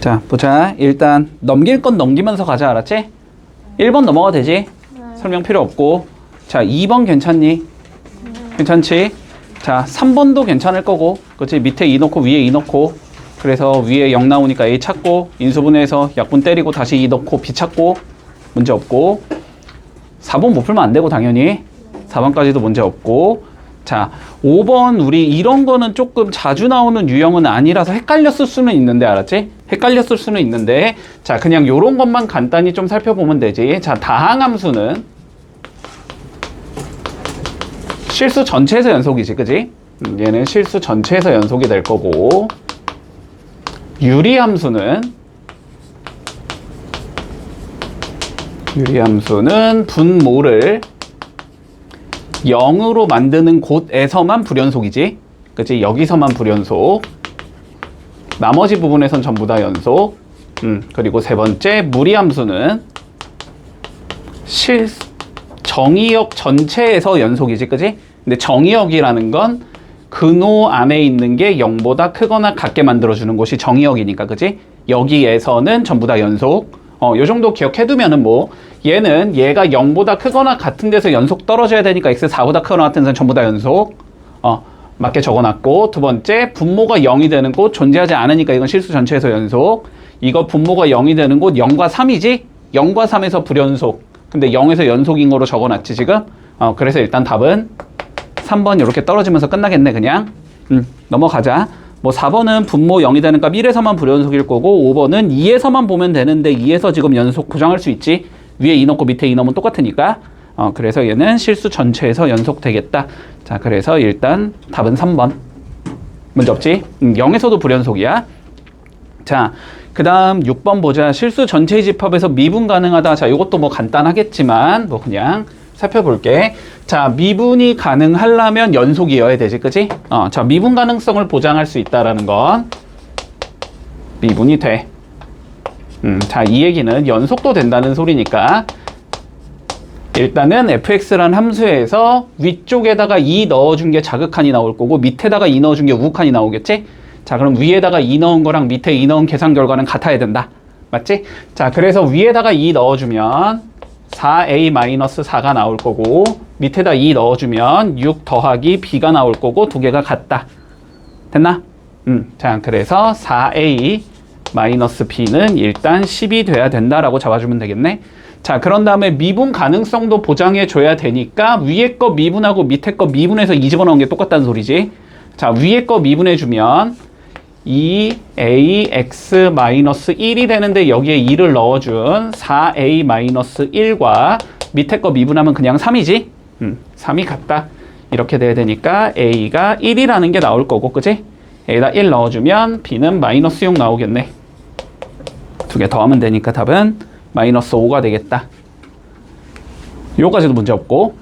자, 보자. 일단 넘길 건 넘기면서 가자, 알았지? 1번 넘어가도 되지? 설명 필요 없고. 자, 2번 괜찮니? 괜찮지? 자, 3번도 괜찮을 거고. 그치? 밑에 2 넣고 위에 2 넣고. 그래서 위에 0 나오니까 A 찾고, 인수분해해서 약분 때리고 다시 2 넣고 B 찾고. 문제 없고. 4번 못 풀면 안 되고 당연히. 4번까지도 문제 없고. 자, 5번 우리 이런 거는 조금 자주 나오는 유형은 아니라서 헷갈렸을 수는 있는데, 알았지? 헷갈렸을 수는 있는데, 자, 그냥 요런 것만 간단히 좀 살펴보면 되지. 자, 다항함수는 실수 전체에서 연속이지, 그지? 얘는 실수 전체에서 연속이 될 거고, 유리함수는 분모를 0으로 만드는 곳에서만 불연속이지. 그치? 여기서만 불연속. 나머지 부분에선 전부 다 연속. 그리고 세 번째, 무리함수는 정의역 전체에서 연속이지. 그치? 근데 정의역이라는 건 근호 안에 있는 게 0보다 크거나 같게 만들어주는 곳이 정의역이니까. 그치? 여기에서는 전부 다 연속. 요 정도 기억해두면은 뭐, 얘는 얘가 0보다 크거나 같은 데서 연속 떨어져야 되니까 x 4보다 크거나 같은 데서는 전부 다 연속. 맞게 적어놨고, 두 번째, 분모가 0이 되는 곳 존재하지 않으니까 이건 실수 전체에서 연속. 이거 분모가 0이 되는 곳 0과 3이지? 0과 3에서 불연속. 근데 0에서 연속인 거로 적어놨지 지금? 그래서 일단 답은 3번 이렇게 떨어지면서 끝나겠네 그냥. 넘어가자. 뭐 4번은 분모 0이 되는 값 1에서만 불연속일 거고, 5번은 2에서만 보면 되는데 2에서 지금 연속 고정할 수 있지. 위에 2 넣고 밑에 2 넣으면 똑같으니까. 그래서 얘는 실수 전체에서 연속되겠다. 자, 그래서 일단 답은 3번. 문제 없지? 0에서도 불연속이야. 자, 그 다음 6번 보자. 실수 전체의 집합에서 미분 가능하다. 자, 이것도 뭐 간단하겠지만 뭐 그냥 살펴볼게. 자, 미분이 가능하려면 연속이어야 되지, 그치? 자, 미분 가능성을 보장할 수 있다라는 건 미분이 돼. 자, 이 얘기는 연속도 된다는 소리니까 일단은 fx란 함수에서 위쪽에다가 2 넣어준 게 자극한이 나올 거고 밑에다가 2 넣어준 게 우극한이 나오겠지? 자, 그럼 위에다가 2 넣은 거랑 밑에 2 넣은 계산 결과는 같아야 된다. 맞지? 자, 그래서 위에다가 2 넣어주면 4a-4가 나올 거고 밑에다 2 넣어주면 6 더하기 b가 나올 거고 두 개가 같다. 됐나? 자, 그래서 4a-b는 일단 10이 돼야 된다라고 잡아주면 되겠네. 자, 그런 다음에 미분 가능성도 보장해 줘야 되니까 위에 거 미분하고 밑에 거 미분해서 2 집어넣은 게 똑같다는 소리지. 자, 위에 거 미분해 주면 2ax-1이 되는데 여기에 2를 넣어준 4a-1과 밑에 거 미분하면 그냥 3이지? 3이 같다. 이렇게 돼야 되니까 a가 1이라는 게 나올 거고, 그치? a에다 1 넣어주면 b는 마이너스 6 나오겠네. 두 개 더하면 되니까 답은 마이너스 5가 되겠다. 요까지도 문제 없고.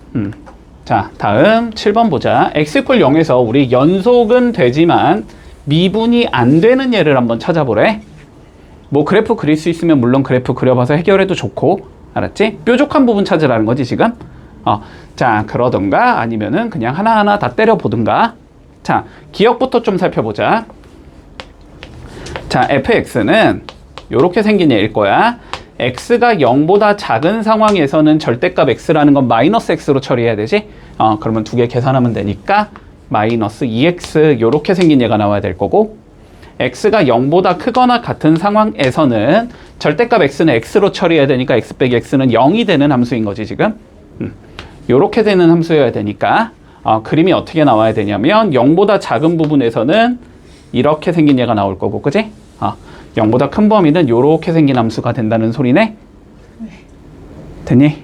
자, 다음 7번 보자. x = 0에서 우리 연속은 되지만 미분이 안 되는 예를 한번 찾아보래. 뭐 그래프 그릴 수 있으면 물론 그래프 그려봐서 해결해도 좋고, 알았지? 뾰족한 부분 찾으라는 거지 지금. 자, 그러던가 아니면은 그냥 하나하나 다 때려보든가. 자, 기억부터 좀 살펴보자. 자, fx는 요렇게 생긴 얘일 거야. x가 0보다 작은 상황에서는 절대값 x라는 건 마이너스 x로 처리해야 되지? 그러면 두 개 계산하면 되니까 마이너스 2x 요렇게 생긴 얘가 나와야 될 거고, x가 0보다 크거나 같은 상황에서는 절대값 x는 x로 처리해야 되니까 x 빼기 x는 0이 되는 함수인 거지 지금. 요렇게 되는 함수여야 되니까 그림이 어떻게 나와야 되냐면 0보다 작은 부분에서는 이렇게 생긴 얘가 나올 거고, 그지? 0보다 큰 범위는 요렇게 생긴 함수가 된다는 소리네? 됐니?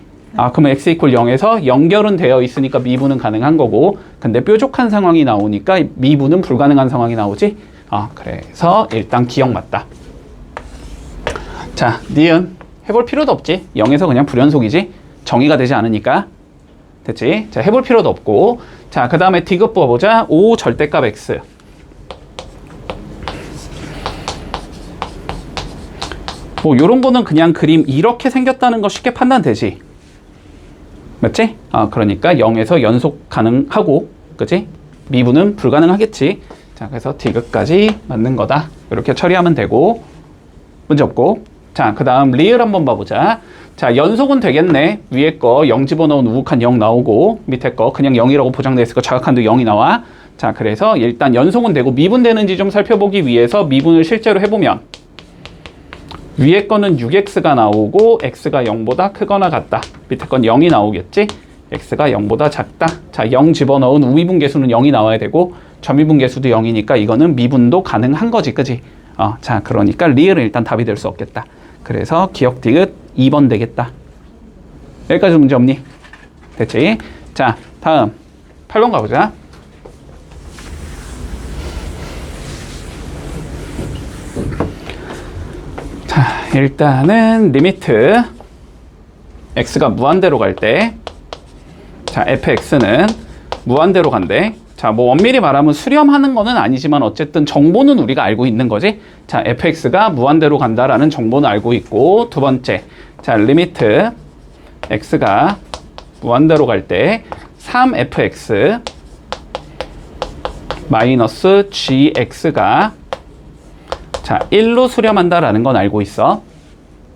그러면 x = 0에서 연결은 되어 있으니까 미분은 가능한 거고, 근데 뾰족한 상황이 나오니까 미분은 불가능한 상황이 나오지? 그래서 일단 기억 맞다. 자, 니은 해볼 필요도 없지. 0에서 그냥 불연속이지. 정의가 되지 않으니까. 됐지? 자, 해볼 필요도 없고. 자, 그 다음에 디귿 부어보자. 5 절대값 x. 뭐 요런 거는 그냥 그림 이렇게 생겼다는 거 쉽게 판단되지. 맞지? 그러니까 0에서 연속 가능하고, 그치? 미분은 불가능하겠지. 자, 그래서 디귿까지 맞는 거다. 이렇게 처리하면 되고. 문제 없고. 자, 그 다음 리을 한번 봐보자. 자, 연속은 되겠네. 위에 거 0 집어넣은 우극한 0 나오고, 밑에 거 그냥 0이라고 보장되어 있을 거 자각한도 0이 나와. 자, 그래서 일단 연속은 되고 미분되는지 좀 살펴보기 위해서 미분을 실제로 해보면 위에 거는 6x가 나오고 x가 0보다 크거나 같다. 밑에 건 0이 나오겠지? x가 0보다 작다. 자, 0 집어넣은 우미분계수는 0이 나와야 되고 점미분계수도 0이니까 이거는 미분도 가능한 거지, 그지? 자, 그러니까 리을은 일단 답이 될 수 없겠다. 그래서 기억 디귿 2번 되겠다. 여기까지 문제 없니? 됐지? 자, 다음 8번 가보자. 자, 일단은 리미트 x가 무한대로 갈 때, 자, fx는 무한대로 간대. 자, 뭐 엄밀히 말하면 수렴하는 거는 아니지만 어쨌든 정보는 우리가 알고 있는 거지. 자, fx가 무한대로 간다라는 정보는 알고 있고, 두 번째, 자, 리미트 x가 무한대로 갈 때 3fx 마이너스 gx가 자, 1로 수렴한다라는 건 알고 있어.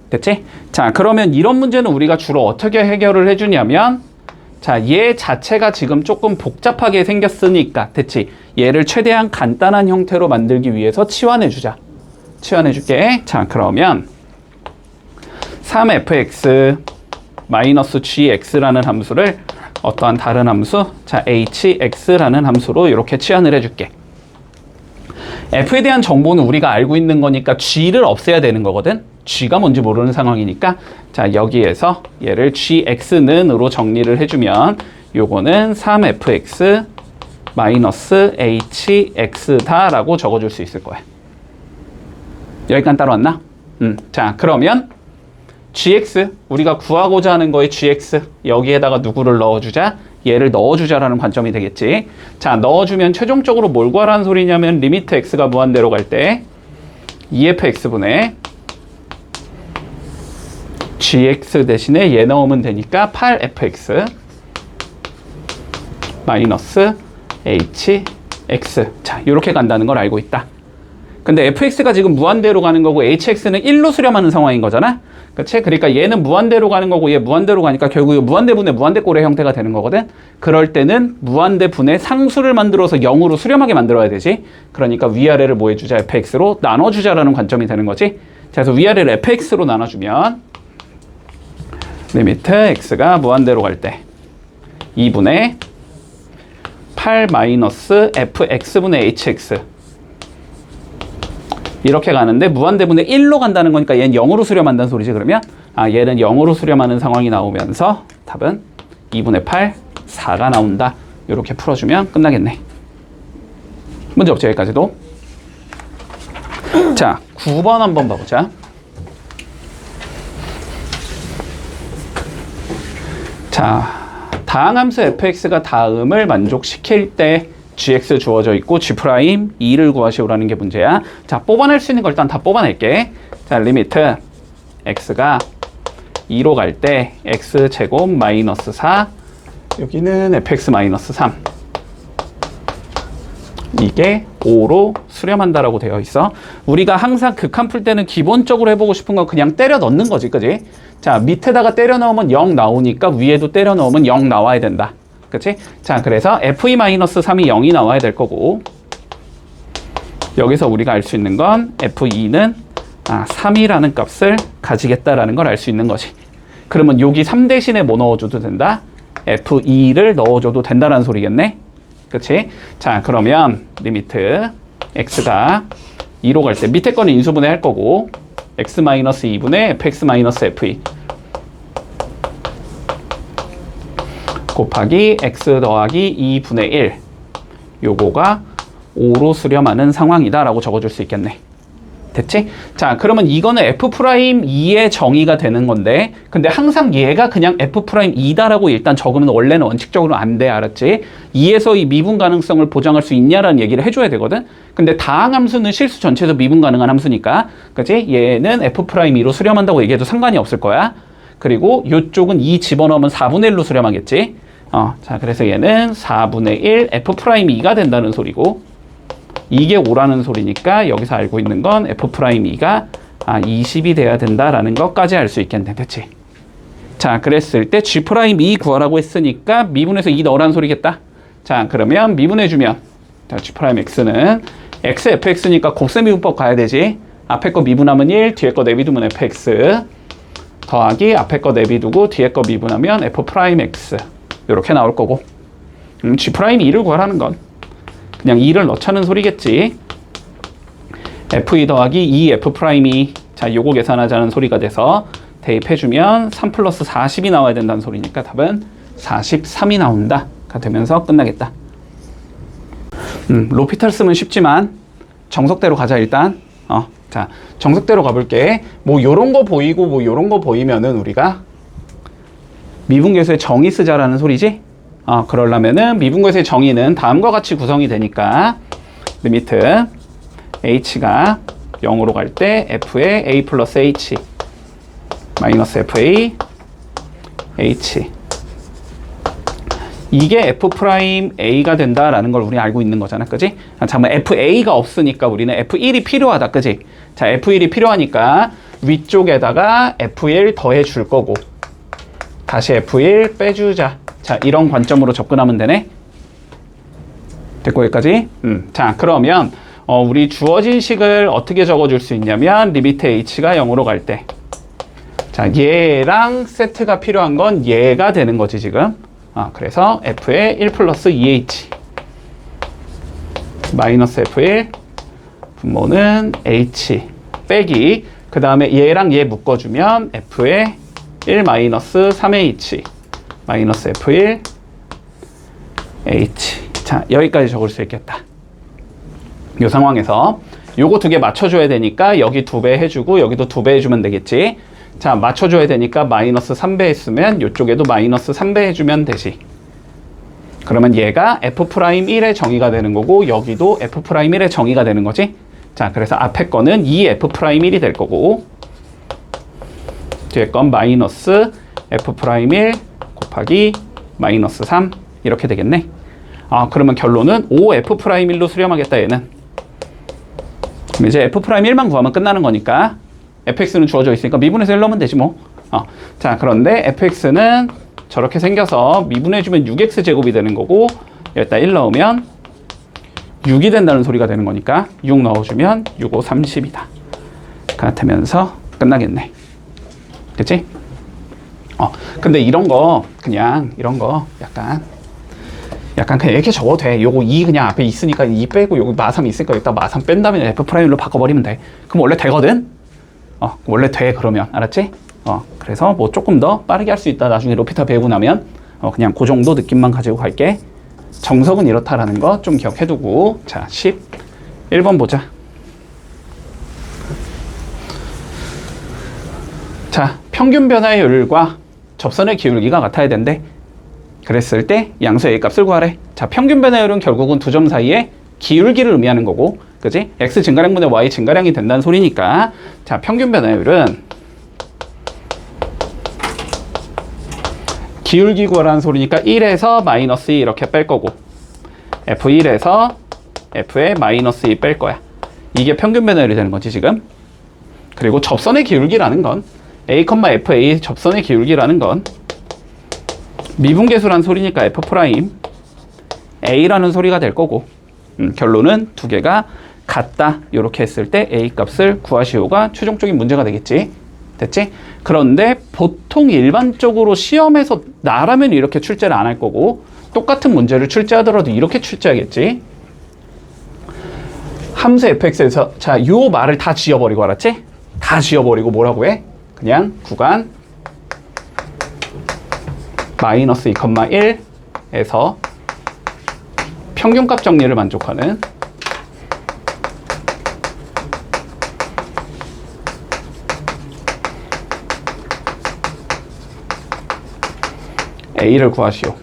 됐지? 자, 그러면 이런 문제는 우리가 주로 어떻게 해결을 해주냐면, 자, 얘 자체가 지금 조금 복잡하게 생겼으니까, 됐지? 얘를 최대한 간단한 형태로 만들기 위해서 치환해주자. 치환해줄게. 자, 그러면 3fx 마이너스 gx라는 함수를 어떠한 다른 함수, 자, hx라는 함수로 이렇게 치환을 해줄게. f에 대한 정보는 우리가 알고 있는 거니까 g를 없애야 되는 거거든. g가 뭔지 모르는 상황이니까, 자, 여기에서 얘를 gx는으로 정리를 해주면 요거는 3fx 마이너스 hx다라고 적어줄 수 있을 거야. 여기까지 따라왔나? 자, 그러면 gx, 우리가 구하고자 하는 거의 gx, 여기에다가 누구를 넣어주자? 얘를 넣어주자라는 관점이 되겠지. 자, 넣어주면 최종적으로 뭘 구하라는 소리냐면 리미트 x가 무한대로 갈 때 2fx분의 gx 대신에 얘 넣으면 되니까 8fx 마이너스 hx. 자, 이렇게 간다는 걸 알고 있다. 근데 fx가 지금 무한대로 가는 거고 hx는 1로 수렴하는 상황인 거잖아. 그치? 그러니까 얘는 무한대로 가는 거고 얘 무한대로 가니까 결국 무한대분의 무한대꼴의 형태가 되는 거거든. 그럴 때는 무한대분의 상수를 만들어서 0으로 수렴하게 만들어야 되지. 그러니까 위아래를 뭐 해주자? fx로 나눠주자라는 관점이 되는 거지. 자, 그래서 위아래를 fx로 나눠주면 리미트 x가 무한대로 갈 때 2분의 8 마이너스 fx분의 hx 이렇게 가는데 무한대분의 1로 간다는 거니까 얘는 0으로 수렴한다는 소리지. 그러면 얘는 0으로 수렴하는 상황이 나오면서 답은 2분의 8, 4가 나온다. 이렇게 풀어주면 끝나겠네. 문제 없죠, 여기까지도. 자, 9번 한번 봐보자. 자, 다항함수 fx가 다음을 만족시킬 때 gx 주어져 있고 g'2를 구하시오라는 게 문제야. 자, 뽑아낼 수 있는 걸 일단 다 뽑아낼게. 자, 리미트 x가 2로 갈 때 x제곱 마이너스 4, 여기는 fx 마이너스 3, 이게 5로 수렴한다라고 되어 있어. 우리가 항상 극한 풀 때는 기본적으로 해보고 싶은 건 그냥 때려 넣는 거지, 그지? 자, 밑에다가 때려 넣으면 0 나오니까 위에도 때려 넣으면 0 나와야 된다. 그치? 자, 그래서 f2-3이 0이 나와야 될 거고, 여기서 우리가 알 수 있는 건 f2는 3이라는 값을 가지겠다라는 걸 알 수 있는 거지. 그러면 여기 3 대신에 뭐 넣어줘도 된다? f2를 넣어줘도 된다라는 소리겠네? 그치? 자, 그러면 리미트 x가 2로 갈 때 밑에 거는 인수분해 할 거고 x-2분의 fx-f2 곱하기 x 더하기 2분의 1, 요거가 5로 수렴하는 상황이다 라고 적어줄 수 있겠네. 됐지? 자, 그러면 이거는 f'2의 정의가 되는 건데, 근데 항상 얘가 그냥 f'2다라고 일단 적으면 원래는 원칙적으로 안 돼, 알았지? 2에서 이 미분 가능성을 보장할 수 있냐라는 얘기를 해줘야 되거든? 근데 다항함수는 실수 전체에서 미분 가능한 함수니까, 그치? 얘는 f'2로 수렴한다고 얘기해도 상관이 없을 거야. 그리고 이쪽은 2 집어넣으면 4분의 1로 수렴하겠지? 자, 그래서 얘는 4분의 1 f'2가 된다는 소리고, 이게 5라는 소리니까 여기서 알고 있는 건 f'2가 20이 돼야 된다라는 것까지 알 수 있겠네. 됐지? 자, 그랬을 때 G'2 구하라고 했으니까 미분해서 2 넣으라는 소리겠다. 자, 그러면 미분해주면 자, G'X는 XFX니까 곱셈 미분법 가야 되지. 앞에 거 미분하면 1, 뒤에 거 내비두면 FX 더하기 앞에 거 내비두고 뒤에 거 미분하면 F'X 이렇게 나올 거고 G'2를 구하라는 건 그냥 2를 넣자는 소리겠지. F2 더하기 2F'2 자, 요거 계산하자는 소리가 돼서 대입해주면 3 플러스 40이 나와야 된다는 소리니까 답은 43이 나온다 가 되면서 끝나겠다. 로피탈 쓰면 쉽지만 정석대로 가자 일단. 자, 정석대로 가볼게. 뭐 요런 거 보이고 뭐 요런 거 보이면은 우리가 미분계수의 정의 쓰자라는 소리지. 그러려면은 미분계수의 정의는 다음과 같이 구성이 되니까 리미트 h가 0으로 갈 때 f의 a 플러스 h 마이너스 fa h 이게 F'A가 된다라는 걸 우리 알고 있는 거잖아. 그지? 잠깐만, FA가 없으니까 우리는 F1이 필요하다. 그지? 자, F1이 필요하니까 위쪽에다가 F1 더해 줄 거고 다시 F1 빼주자. 자, 이런 관점으로 접근하면 되네. 됐고, 여기까지? 자, 그러면 우리 주어진 식을 어떻게 적어줄 수 있냐면 리미트 h가 0으로 갈 때 자, 얘랑 세트가 필요한 건 얘가 되는 거지 지금. 그래서 f의 1 플러스 2h 마이너스 f1 분모는 h 빼기 그 다음에 얘랑 얘 묶어주면 f의 1 마이너스 3h 마이너스 f1 h 자, 여기까지 적을 수 있겠다. 이 상황에서 요거 두 개 맞춰줘야 되니까 여기 2배 해주고 여기도 2배 해주면 되겠지. 자, 맞춰줘야 되니까 마이너스 3배 했으면 이쪽에도 마이너스 3배 해주면 되지. 그러면 얘가 F'1의 정의가 되는 거고 여기도 F'1의 정의가 되는 거지. 자, 그래서 앞에 거는 2F'1이 될 거고 뒤에 건 마이너스 F'1 곱하기 마이너스 3 이렇게 되겠네. 그러면 결론은 5F'1로 수렴하겠다 얘는. 그럼 이제 F'1만 구하면 끝나는 거니까 fx는 주어져 있으니까 미분해서 1 넣으면 되지 뭐. 자, 그런데 fx는 저렇게 생겨서 미분해주면 6x 제곱이 되는 거고 여기다 1 넣으면 6이 된다는 소리가 되는 거니까 6 넣어주면 6, 5, 30이다. 같으면서 끝나겠네. 그치? 근데 이런 거 그냥 이런 거 약간 그냥 이렇게 적어도 돼. 요거 2 그냥 앞에 있으니까 2 빼고 여기 마3 있으니까 여기다 마3 뺀 다음에 F'로 바꿔버리면 돼. 그럼 원래 되거든? 원래 돼, 그러면. 알았지? 그래서 뭐 조금 더 빠르게 할 수 있다. 나중에 로피타 배우고 나면, 그냥 그 정도 느낌만 가지고 갈게. 정석은 이렇다라는 거 좀 기억해두고. 자, 11번 보자. 자, 평균 변화의 요율과 접선의 기울기가 같아야 된대. 그랬을 때 양수의 A 값을 구하래. 자, 평균 변화율은 결국은 두 점 사이에 기울기를 의미하는 거고, 그지? X 증가량분의 Y 증가량이 된다는 소리니까. 자, 평균 변화율은 기울기 구하라는 소리니까 1에서 마이너스 2 이렇게 뺄 거고 F1에서 F에 마이너스 2 뺄 거야. 이게 평균 변화율이 되는 거지 지금. 그리고 접선의 기울기라는 건 A, FA 접선의 기울기라는 건 미분계수란 소리니까 F' A라는 소리가 될 거고 결론은 두 개가 같다. 이렇게 했을 때 A 값을 구하시오가 최종적인 문제가 되겠지. 됐지? 그런데 보통 일반적으로 시험에서 나라면 이렇게 출제를 안 할 거고 똑같은 문제를 출제하더라도 이렇게 출제하겠지. 함수 fx에서 자, 요 말을 다 지워버리고 알았지? 다 지워버리고 뭐라고 해? 그냥 구간 마이너스 2,1에서 평균값 정리를 만족하는 A를 구하시오.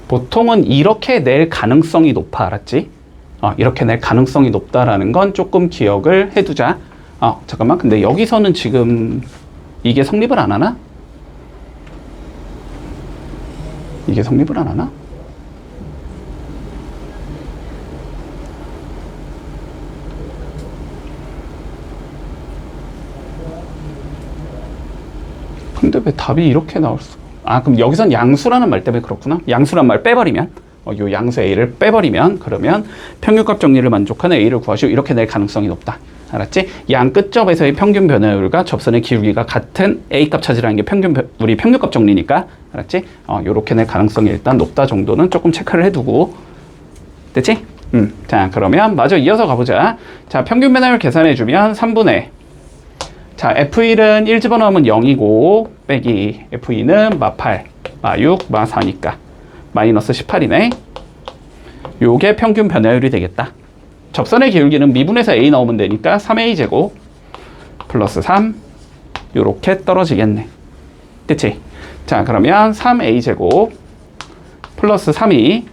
보통은 이렇게 낼 가능성이 높아. 알았지? 이렇게 낼 가능성이 높다라는 건 조금 기억을 해두자. 잠깐만. 근데 여기서는 지금 이게 성립을 안 하나? 이게 성립을 안 하나? 근데 왜 답이 이렇게 나올 수? 아, 그럼 여기선 양수라는 말 때문에 그렇구나. 양수란 말 빼버리면, 요 양수 A를 빼버리면, 그러면 평균값 정리를 만족하는 A를 구하시오. 이렇게 낼 가능성이 높다. 알았지? 양 끝점에서의 평균 변화율과 접선의 기울기가 같은 A값 찾으라는 게 우리 평균값 정리니까. 알았지? 요렇게 낼 가능성이 일단 높다 정도는 조금 체크를 해두고. 됐지? 자, 그러면 마저 이어서 가보자. 자, 평균 변화율 계산해주면 3분의. 자, F1은 1 집어넣으면 0이고, 빼기 F2는 마8, 마6, 마4니까 마이너스 18이네. 요게 평균 변화율이 되겠다. 접선의 기울기는 미분에서 A 나오면 되니까 3A제곱 플러스 3 요렇게 떨어지겠네. 그치? 자, 그러면 3A제곱 플러스 3이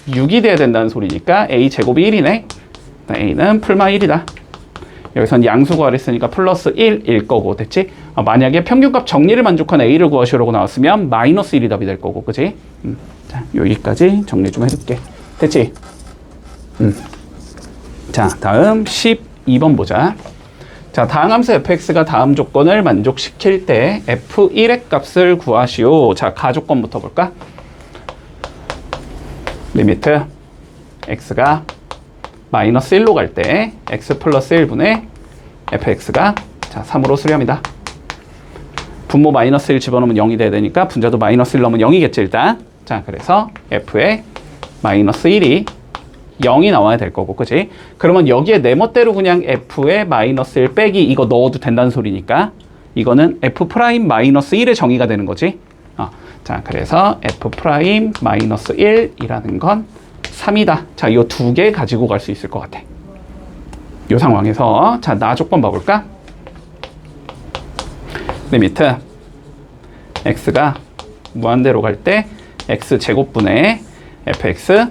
6이 돼야 된다는 소리니까 A제곱이 1이네. A는 풀마 1이다. 여기선 양수 구하랬으니까 플러스 1일 거고, 됐지? 만약에 평균값 정리를 만족한 A를 구하시라고 나왔으면 마이너스 1이 답이 될 거고, 그치? 자, 여기까지 정리 좀 해줄게. 됐지? 자, 다음 12번 보자. 자, 다음 함수 fx가 다음 조건을 만족시킬 때 f1의 값을 구하시오. 자, 가조건부터 볼까? 리미트 x가 마이너스 1로 갈 때 x 플러스 1분의 fx가 자 3으로 수렴이다. 분모 마이너스 1 집어넣으면 0이 돼야 되니까 분자도 마이너스 1 넣으면 0이겠지 일단. 자, 그래서 f의 마이너스 1이 0이 나와야 될 거고, 그치? 그러면 여기에 내 멋대로 그냥 f의 마이너스 1 빼기 이거 넣어도 된다는 소리니까 이거는 f 프라임 마이너스 1의 정의가 되는 거지. 자, 그래서 f 프라임 마이너스 1이라는 건 3이다. 자, 이 두 개 가지고 갈 수 있을 것 같아. 이 상황에서 자, 나 조건 봐볼까? 리미트 x가 무한대로 갈 때 x 제곱분의 fx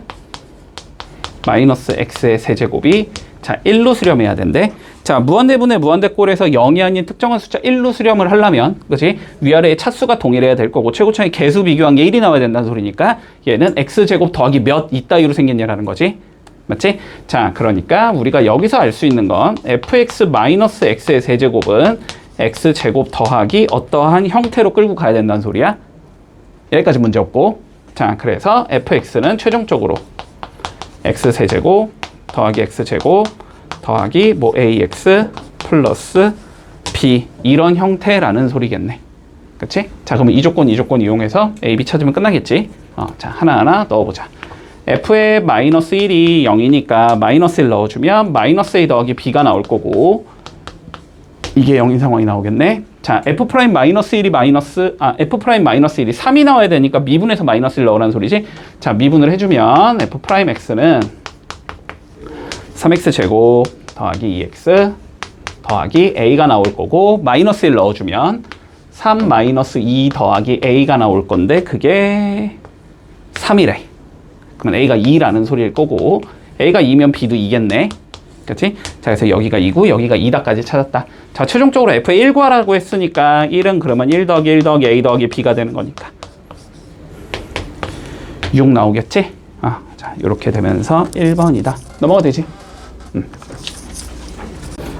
마이너스 x의 세제곱이 자 1로 수렴해야 된대. 자, 무한대분의 무한대꼴에서 0이 아닌 특정한 숫자 1로 수렴을 하려면, 그치? 위아래의 차수가 동일해야 될 거고 최고차의 개수 비교한 게 1이 나와야 된다는 소리니까 얘는 x제곱 더하기 몇 이따위로 생겼냐라는 거지. 맞지? 자, 그러니까 우리가 여기서 알 수 있는 건 fx 마이너스 x의 세제곱은 x제곱 더하기 어떠한 형태로 끌고 가야 된다는 소리야. 여기까지 문제 없고. 자, 그래서 fx는 최종적으로 x세제곱 더하기 x제곱 더하기 뭐 ax 플러스 b 이런 형태라는 소리겠네. 그치? 자, 그러면 이 조건 이용해서 a, b 찾으면 끝나겠지. 자, 하나하나 넣어보자. f의 마이너스 1이 0이니까 마이너스 1 넣어주면 마이너스 a 더하기 b가 나올 거고 이게 0인 상황이 나오겠네. 자, f 프라임 마이너스 1이 f 프라임 마이너스 1이 3이 나와야 되니까 미분해서 마이너스 1 넣으라는 소리지. 자, 미분을 해주면 f 프라임 x는 3x 제곱 더하기 2x 더하기 a가 나올 거고 마이너스 1 넣어주면 3 마이너스 2 더하기 a가 나올 건데 그게 3이래. 그러면 a가 2라는 소리일 거고 a가 2면 b도 2겠네. 그치? 자, 그래서 여기가 2고 여기가 2다까지 찾았다. 자, 최종적으로 f의 1 구하라고 했으니까 1은 그러면 1 더하기 1 더하기 a 더하기 b가 되는 거니까 6 나오겠지? 자, 이렇게 되면서 1번이다. 넘어가 되지?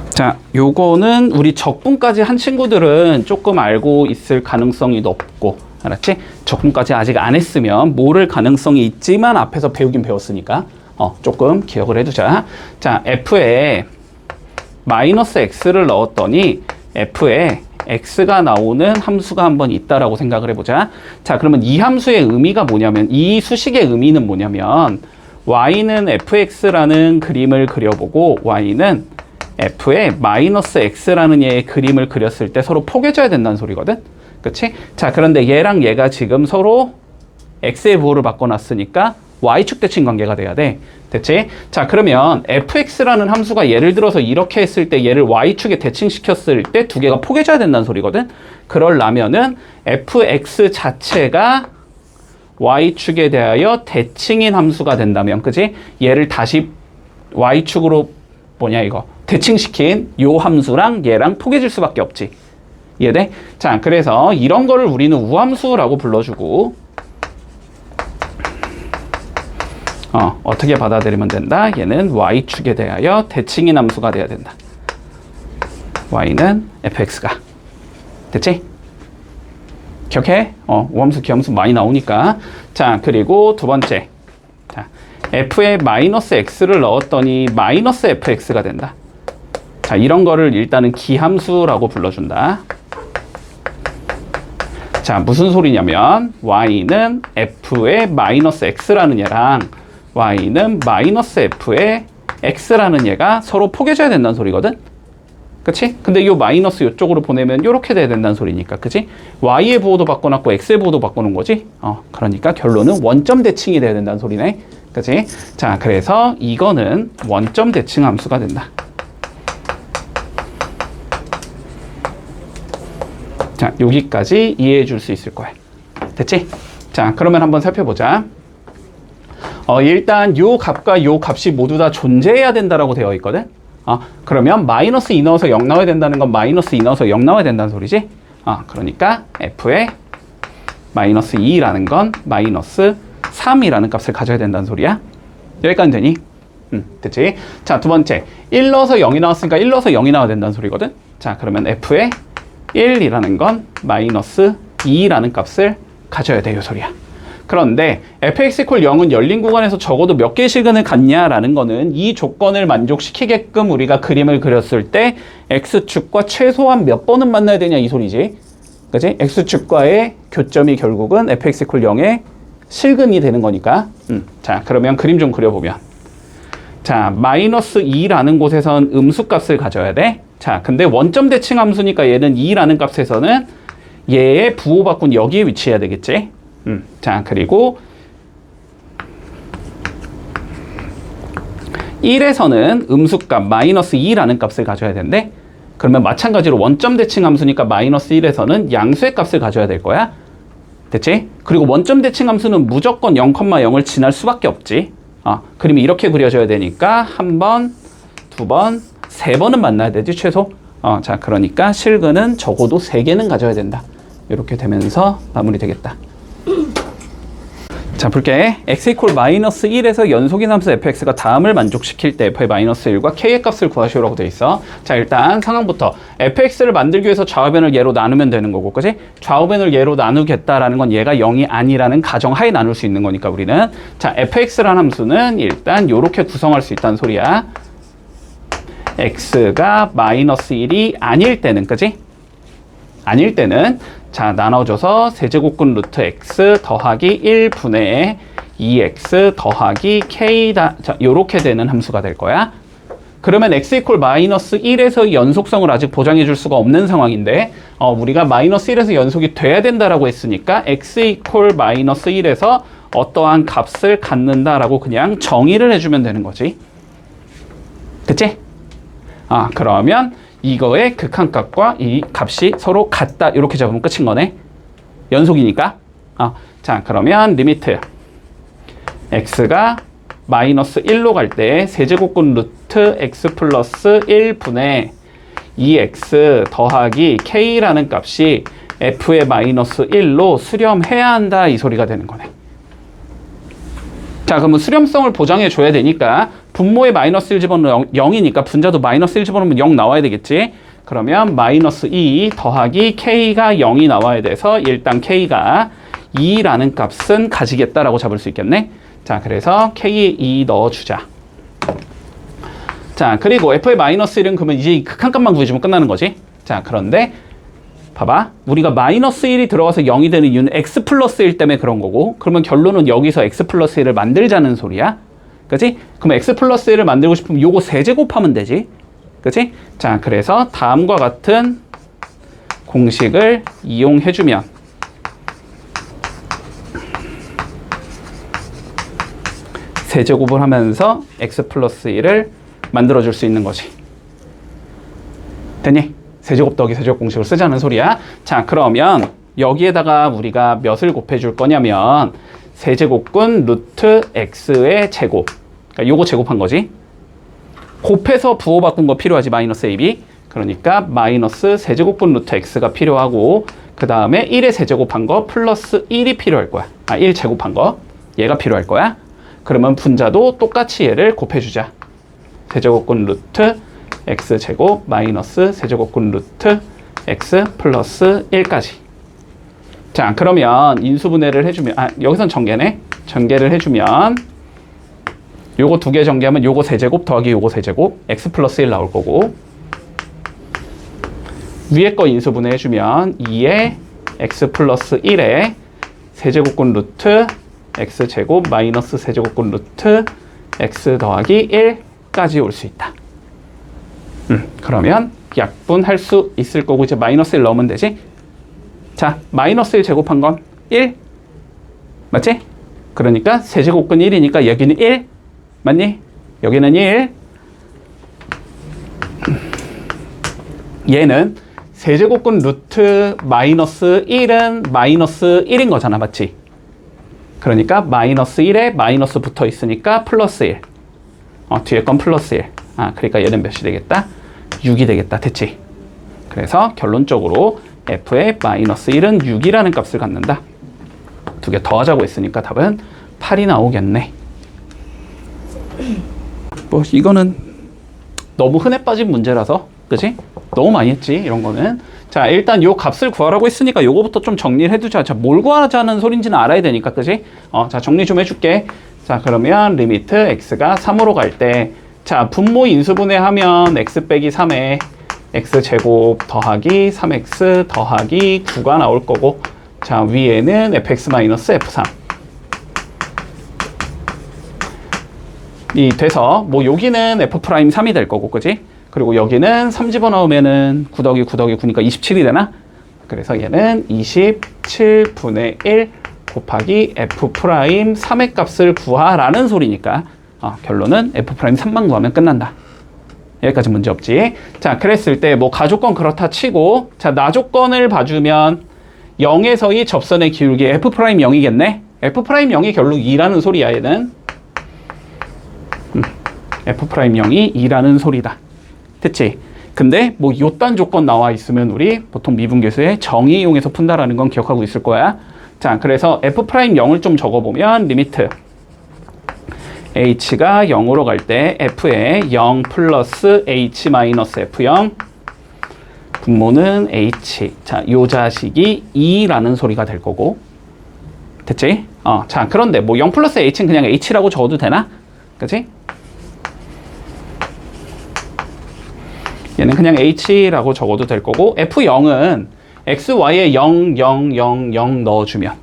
자, 요거는 우리 적분까지 한 친구들은 조금 알고 있을 가능성이 높고, 알았지? 적분까지 아직 안 했으면 모를 가능성이 있지만 앞에서 배우긴 배웠으니까 조금 기억을 해두자. 자, f에 마이너스 x를 넣었더니 f에 x가 나오는 함수가 한번 있다라고 생각을 해보자. 자, 그러면 이 함수의 의미가 뭐냐면, 이 수식의 의미는 뭐냐면 y는 fx라는 그림을 그려보고 y는 f에 마이너스 x라는 얘의 그림을 그렸을 때 서로 포개져야 된다는 소리거든. 그치? 자, 그런데 얘랑 얘가 지금 서로 x의 부호를 바꿔놨으니까 y축 대칭 관계가 돼야 돼. 됐지? 자, 그러면 fx라는 함수가 예를 들어서 이렇게 했을 때 얘를 y축에 대칭시켰을 때 두 개가 포개져야 된다는 소리거든. 그러려면은 fx 자체가 y축에 대하여 대칭인 함수가 된다면, 그치? 얘를 다시 y축으로 대칭시킨 요 함수랑 얘랑 포개질 수밖에 없지. 이해돼? 자, 그래서 이런 거를 우리는 우함수라고 불러주고 어떻게 받아들이면 된다? 얘는 y축에 대하여 대칭인 함수가 돼야 된다. y는 fx가. 됐지? 기억해? 우함수, 기함수 많이 나오니까. 자, 그리고 두 번째. 자, f에 마이너스 x를 넣었더니 마이너스 fx가 된다. 자, 이런 거를 일단은 기함수라고 불러준다. 자, 무슨 소리냐면 y는 f의 마이너스 x라는 얘랑 y는 마이너스 f의 x라는 얘가 서로 포개져야 된다는 소리거든. 그치? 근데 이 마이너스 이쪽으로 보내면 이렇게 돼야 된다는 소리니까, 그치? y의 부호도 바꿔놨고 x의 부호도 바꿔놓은 거지. 그러니까 결론은 원점 대칭이 돼야 된다는 소리네. 그치? 자, 그래서 이거는 원점 대칭 함수가 된다. 자, 여기까지 이해해 줄 수 있을 거야. 됐지? 자, 그러면 한번 살펴보자. 일단 요 값과 요 값이 모두 다 존재해야 된다라고 되어 있거든. 그러면 마이너스 2 넣어서 0 나와야 된다는 건 마이너스 2 넣어서 0 나와야 된다는 소리지. 그러니까 f의 마이너스 2라는 건 마이너스 3이라는 값을 가져야 된다는 소리야. 여기까지 되니? 됐지? 자, 두 번째. 1 넣어서 0이 나왔으니까 1 넣어서 0이 나와야 된다는 소리거든. 자, 그러면 f의 1이라는 건 마이너스 2라는 값을 가져야 돼, 요 소리야. 그런데 fx = 0은 열린 구간에서 적어도 몇 개의 시근을 갖냐라는 거는 이 조건을 만족시키게끔 우리가 그림을 그렸을 때 x축과 최소한 몇 번은 만나야 되냐 이 소리지. 그치? x축과의 교점이 결국은 fx = 0의 실근이 되는 거니까. 자, 그러면 그림 좀 그려보면. 자, 마이너스 2라는 곳에선 음수값을 가져야 돼. 자, 근데 원점 대칭 함수니까 얘는 2라는 값에서는 얘의 부호 바꾼 여기에 위치해야 되겠지. 자, 그리고 1에서는 음수값 마이너스 2라는 값을 가져야 되는데, 그러면 마찬가지로 원점 대칭 함수니까 마이너스 1에서는 양수의 값을 가져야 될 거야. 됐지? 그리고 원점 대칭 함수는 무조건 0,0을 지날 수밖에 없지. 그림이 이렇게 그려져야 되니까 한 번, 두 번, 세 번은 만나야 되지, 최소. 자, 그러니까 실근은 적어도 3개는 가져야 된다. 이렇게 되면서 마무리 되겠다. 자, 볼게. x = 마이너스 1에서 연속인 함수 fx가 다음을 만족시킬 때 f의 마이너스 1과 k의 값을 구하시오라고 돼 있어. 자, 일단 상황부터 fx를 만들기 위해서 좌우변을 얘로 나누면 되는 거고, 그지? 좌우변을 얘로 나누겠다라는 건 얘가 0이 아니라는 가정하에 나눌 수 있는 거니까 우리는. 자, fx라는 함수는 일단 요렇게 구성할 수 있다는 소리야. x가 마이너스 1이 아닐 때는, 그지? 아닐 때는 자, 나눠줘서 세제곱근 루트 x 더하기 1분의 2x 더하기 k다. 자, 요렇게 되는 함수가 될 거야. 그러면 x = 마이너스 1에서 연속성을 아직 보장해 줄 수가 없는 상황인데, 우리가 마이너스 1에서 연속이 돼야 된다라고 했으니까 x = 마이너스 1에서 어떠한 값을 갖는다라고 그냥 정의를 해주면 되는 거지. 됐지? 그러면 이거의 극한값과 이 값이 서로 같다. 이렇게 잡으면 끝인 거네. 연속이니까. 자, 그러면 리미트 x가 마이너스 1로 갈 때 세제곱근 루트 x 플러스 1분의 2x 더하기 k라는 값이 f의 마이너스 1로 수렴해야 한다. 이 소리가 되는 거네. 자, 그러면 수렴성을 보장해 줘야 되니까 분모에 마이너스 1 집어넣으면 0이니까 분자도 마이너스 1 집어넣으면 0 나와야 되겠지. 그러면 마이너스 2 더하기 k가 0이 나와야 돼서 일단 k가 2라는 값은 가지겠다라고 잡을 수 있겠네. 자, 그래서 k에 2 넣어주자. 자, 그리고 f의 마이너스 1은 그러면 이제 극한값만 구해주면 끝나는 거지. 자, 그런데 봐봐. 우리가 마이너스 1이 들어가서 0이 되는 이유는 x 플러스 1 때문에 그런 거고, 그러면 결론은 여기서 x 플러스 1을 만들자는 소리야. 그치? 그럼 x 플러스 1을 만들고 싶으면 요거 세제곱하면 되지. 그치? 자, 그래서 다음과 같은 공식을 이용해주면 세제곱을 하면서 x 플러스 1을 만들어줄 수 있는 거지. 됐니? 세제곱 더하기 세제곱 공식을 쓰자는 소리야. 자, 그러면 여기에다가 우리가 몇을 곱해줄 거냐면 세제곱근 루트 x의 제곱. 그러니까 요거 제곱한 거지. 곱해서 부호 바꾼 거 필요하지. 마이너스 ab. 그러니까 마이너스 세제곱근 루트 x가 필요하고, 그 다음에 1의 세제곱한 거 플러스 1이 필요할 거야. 1 제곱한 거. 얘가 필요할 거야. 그러면 분자도 똑같이 얘를 곱해주자. 세제곱근 루트 x제곱 마이너스 세제곱근 루트 x 플러스 1까지. 자, 그러면 인수분해를 해주면, 여기선 전개네. 전개를 해주면, 요거 두 개 전개하면 요거 세제곱 더하기 요거 세제곱, x 플러스 1 나올 거고, 위에 거 인수분해 해주면 2에 x 플러스 1에 세제곱근 루트 x제곱 마이너스 세제곱근 루트 x 더하기 1까지 올 수 있다. 그러면 약분할 수 있을 거고 이제 마이너스 1 넣으면 되지. 자, 마이너스 1 제곱한 건 1 맞지? 그러니까 세제곱근 1이니까 여기는 1 맞니? 여기는 1. 얘는 세제곱근 루트 마이너스 1은 마이너스 1인 거잖아, 맞지? 그러니까 마이너스 1에 마이너스 붙어 있으니까 플러스 1. 뒤에 건 플러스 1. 그러니까 얘는 몇이 되겠다? 6이 되겠다. 됐지? 그래서 결론적으로 f의 마이너스 1은 6이라는 값을 갖는다. 두 개 더하자고 했으니까 답은 8이 나오겠네. 뭐 이거는 너무 흔해 빠진 문제라서 그치? 너무 많이 했지 이런 거는. 자, 일단 요 값을 구하라고 했으니까 요거부터 좀 정리를 해두자. 자, 뭘 구하자는 소린지는 알아야 되니까 그치? 자, 정리 좀 해줄게. 자, 그러면 리미트 x가 3으로 갈 때, 자, 분모 인수분해 하면 x 빼기 3에 x제곱 더하기 3x 더하기 9가 나올 거고, 자, 위에는 fx 마이너스 f3 이 돼서 뭐 여기는 f'3이 될 거고 그지? 그리고 여기는 3 집어넣으면은 9 더하기 9 더하기 9니까 27이 되나? 그래서 얘는 27분의 1 곱하기 f'3의 값을 구하라는 소리니까 결론은 f'3만 구하면 끝난다. 여기까지 문제 없지? 자, 그랬을 때 뭐 가조건 그렇다 치고, 자, 나조건을 봐주면 0에서의 접선의 기울기 f'0이겠네? f'0이 결국 2라는 소리야, 얘는. f'0이 2라는 소리다. 됐지? 근데 뭐 요딴 조건 나와 있으면 우리 보통 미분계수의 정의 이용해서 푼다라는 건 기억하고 있을 거야. 자, 그래서 f'0을 좀 적어보면 리미트 h가 0으로 갈 때 f에 0 플러스 h 마이너스 f0 분모는 h. 자, 요 자식이 2라는 소리가 될 거고. 됐지? 자, 그런데 뭐 0 플러스 h는 그냥 h라고 적어도 되나? 그치? 얘는 그냥 h라고 적어도 될 거고, f0은 x, y에 0, 0, 0, 0 넣어주면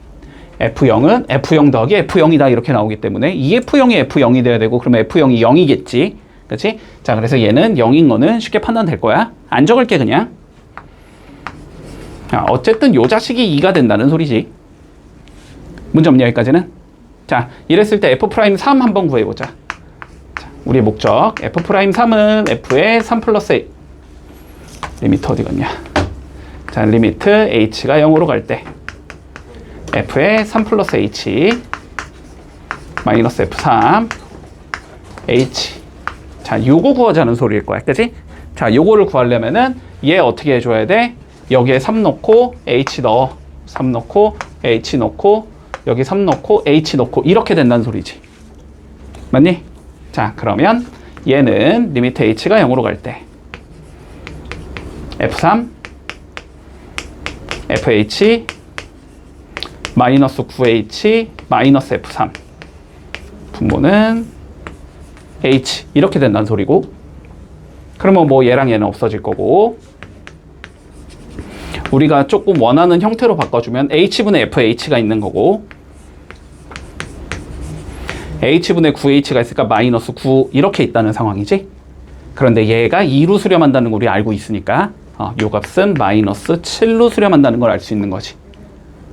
f0은 f0 더하기 f0이다 이렇게 나오기 때문에 이 f0이 f0이 돼야 되고, 그러면 f0이 0이겠지. 그치? 자, 그래서 얘는 0인 거는 쉽게 판단될 거야. 안 적을게 그냥. 어쨌든 요 자식이 2가 된다는 소리지. 문제 없냐 여기까지는? 자, 이랬을 때 f'3 한번 구해보자. 자, 우리의 목적 f'3은 f의 3 플러스 a 리미트 어디 갔냐? 자, 리미트 h가 0으로 갈 때 f의 3 플러스 h 마이너스 f3 h. 자, 요거 구하자는 소리일 거야. 그치? 자, 요거를 구하려면은 얘 어떻게 해줘야 돼? 여기에 3 넣고 h 넣어. 3 넣고 h 넣고 여기 3 넣고 h 넣고 이렇게 된다는 소리지. 맞니? 자, 그러면 얘는 리미트 h가 0으로 갈 때 f3 fh 마이너스 9h 마이너스 f3 분모는 h 이렇게 된다는 소리고, 그러면 뭐 얘랑 얘는 없어질 거고, 우리가 조금 원하는 형태로 바꿔주면 h분의 fh가 있는 거고, h분의 9h가 있으니까 마이너스 9 이렇게 있다는 상황이지. 그런데 얘가 2로 수렴한다는 걸 우리 알고 있으니까 요 값은 마이너스 7로 수렴한다는 걸 알 수 있는 거지.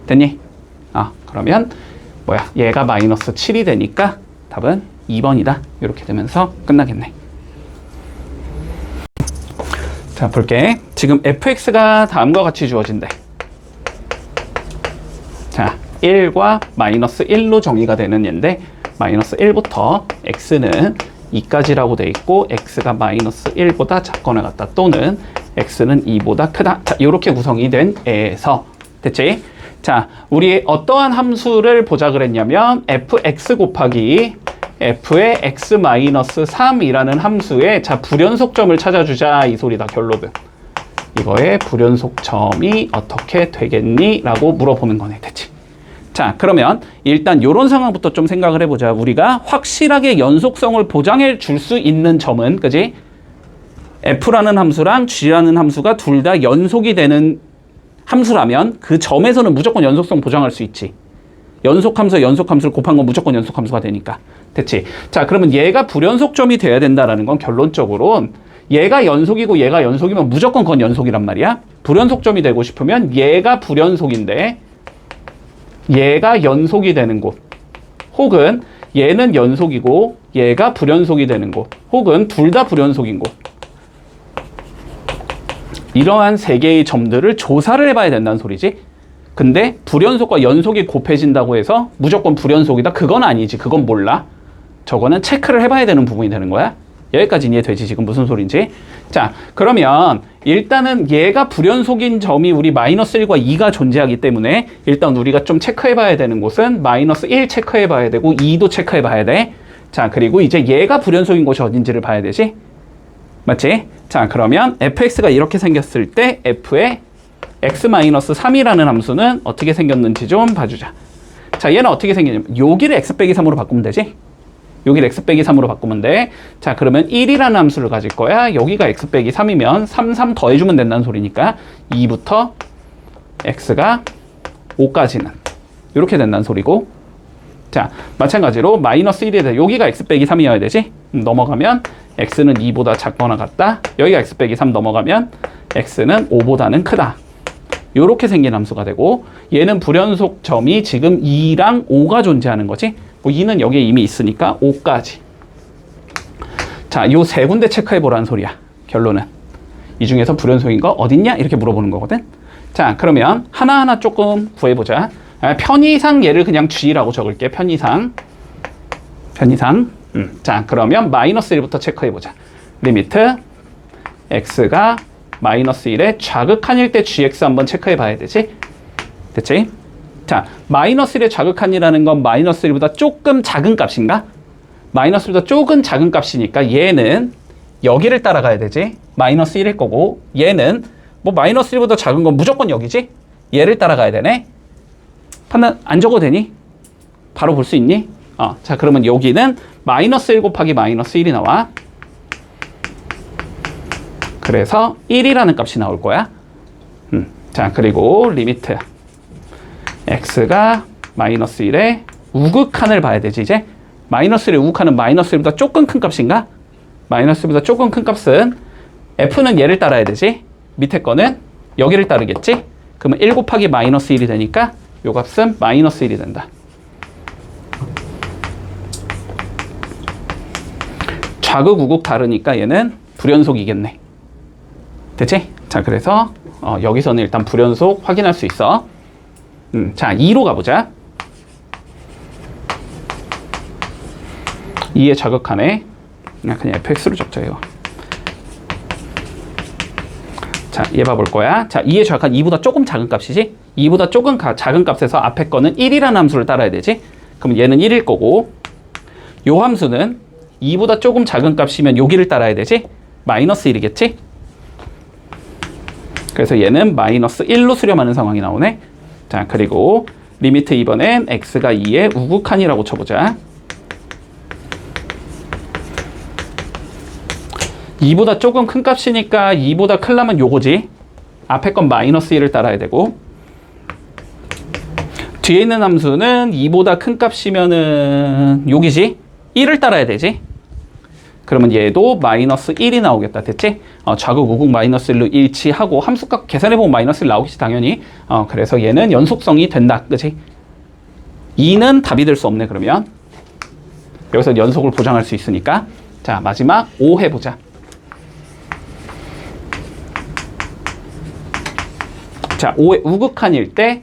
됐니? 그러면 뭐야, 얘가 마이너스 7이 되니까 답은 2번이다 이렇게 되면서 끝나겠네. 자, 볼게. 지금 fx가 다음과 같이 주어진대. 자, 1과 마이너스 1로 정의가 되는 얘인데, 마이너스 1부터 x는 2까지라고 돼 있고, x가 마이너스 1보다 작거나 같다, 또는 x는 2보다 크다. 자, 이렇게 구성이 된 애에서, 됐지? 자, 우리 어떠한 함수를 보자 그랬냐면 fx 곱하기 f의 x 마이너스 3이라는 함수의 자, 불연속점을 찾아주자 이 소리다, 결론은. 이거의 불연속점이 어떻게 되겠니? 라고 물어보는 거네. 됐지? 자, 그러면 일단 이런 상황부터 좀 생각을 해보자. 우리가 확실하게 연속성을 보장해 줄 수 있는 점은, 그지? f라는 함수랑 g라는 함수가 둘 다 연속이 되는 함수라면 그 점에서는 무조건 연속성 보장할 수 있지. 연속함수에 연속함수를 곱한 건 무조건 연속함수가 되니까. 됐지? 자, 그러면 얘가 불연속점이 돼야 된다라는 건 결론적으로 얘가 연속이고 얘가 연속이면 무조건 그건 연속이란 말이야. 불연속점이 되고 싶으면 얘가 불연속인데 얘가 연속이 되는 곳, 혹은 얘는 연속이고 얘가 불연속이 되는 곳, 혹은 둘 다 불연속인 곳, 이러한 세 개의 점들을 조사를 해봐야 된다는 소리지. 근데 불연속과 연속이 곱해진다고 해서 무조건 불연속이다? 그건 아니지. 그건 몰라. 저거는 체크를 해봐야 되는 부분이 되는 거야. 여기까지 이해되지? 지금 무슨 소린지? 자, 그러면 일단은 얘가 불연속인 점이 우리 마이너스 1과 2가 존재하기 때문에 일단 우리가 좀 체크해봐야 되는 곳은 마이너스 1 체크해봐야 되고 2도 체크해봐야 돼. 자, 그리고 이제 얘가 불연속인 곳이 어딘지를 봐야 되지? 맞지? 자, 그러면 fx가 이렇게 생겼을 때 f의 x-3이라는 함수는 어떻게 생겼는지 좀 봐주자. 자, 얘는 어떻게 생겼냐면 여기를 x 빼기 3으로 바꾸면 되지? 여기를 x 빼기 3으로 바꾸면 돼. 자, 그러면 1이라는 함수를 가질 거야. 여기가 x 빼기 3이면 3 더해주면 된다는 소리니까 2부터 x가 5까지는 이렇게 된다는 소리고, 자, 마찬가지로 마이너스 1에 대해 여기가 x 빼기 3이어야 되지? 넘어가면 x는 2보다 작거나 같다. 여기가 x 빼기 3 넘어가면 x는 5보다는 크다. 요렇게 생긴 함수가 되고, 얘는 불연속점이 지금 2랑 5가 존재하는 거지. 뭐 2는 여기에 이미 있으니까 5까지. 자, 요 세 군데 체크해보라는 소리야. 결론은 이 중에서 불연속인 거 어딨냐? 이렇게 물어보는 거거든. 자, 그러면 하나하나 조금 구해보자. 편의상 얘를 그냥 g라고 적을게. 편의상. 자, 그러면 마이너스 1부터 체크해보자. 리미트 x가 마이너스 1에 좌극한일 때 gx 한번 체크해봐야 되지. 됐지? 자, 마이너스 1의 좌극한이라는 건 마이너스 1보다 조금 작은 값인가? 마이너스 1보다 조금 작은 값이니까 얘는 여기를 따라가야 되지. 마이너스 1일 거고, 얘는 뭐 마이너스 1보다 작은 건 무조건 여기지. 얘를 따라가야 되네. 판단 안 적어도 되니? 바로 볼 수 있니? 자, 그러면 여기는 마이너스 1 곱하기 마이너스 1이 나와. 그래서 1이라는 값이 나올 거야. 자, 그리고 리미트 x가 마이너스 1에 우극한을 봐야 되지. 이제 마이너스 1의 우극한은 마이너스 1보다 조금 큰 값인가? 마이너스 1보다 조금 큰 값은 f는 얘를 따라야 되지. 밑에 거는 여기를 따르겠지. 그러면 1 곱하기 마이너스 1이 되니까 요 값은 마이너스 1이 된다. 좌극 우극 다르니까 얘는 불연속이겠네. 됐지? 자, 그래서 여기서는 일단 불연속 확인할 수 있어. 자, 2로 가보자. 2의 좌극한에 그냥 fx로 적자, 이거. 자, 얘 봐볼 거야. 자, 2의 좌극한 2보다 조금 작은 값이지? 2보다 조금 작은 값에서 앞에 거는 1이라는 함수를 따라야 되지? 그럼 얘는 1일 거고, 요 함수는 2보다 조금 작은 값이면 여기를 따라야 되지? 마이너스 1이겠지? 그래서 얘는 마이너스 1로 수렴하는 상황이 나오네. 자, 그리고 리미트 이번엔 x가 2의 우극한이라고 쳐보자. 2보다 조금 큰 값이니까 2보다 크려면 요거지. 앞에 건 마이너스 1을 따라야 되고, 뒤에 있는 함수는 2보다 큰 값이면은 여기지. 1을 따라야 되지. 그러면 얘도 마이너스 1이 나오겠다. 됐지? 좌극 우극 마이너스 1로 일치하고 함수값 계산해보면 마이너스 1 나오겠지, 당연히. 그래서 얘는 연속성이 된다. 그치? 2는 답이 될 수 없네, 그러면. 여기서 연속을 보장할 수 있으니까. 자, 마지막 5 해보자. 자, 5의 우극한일 때,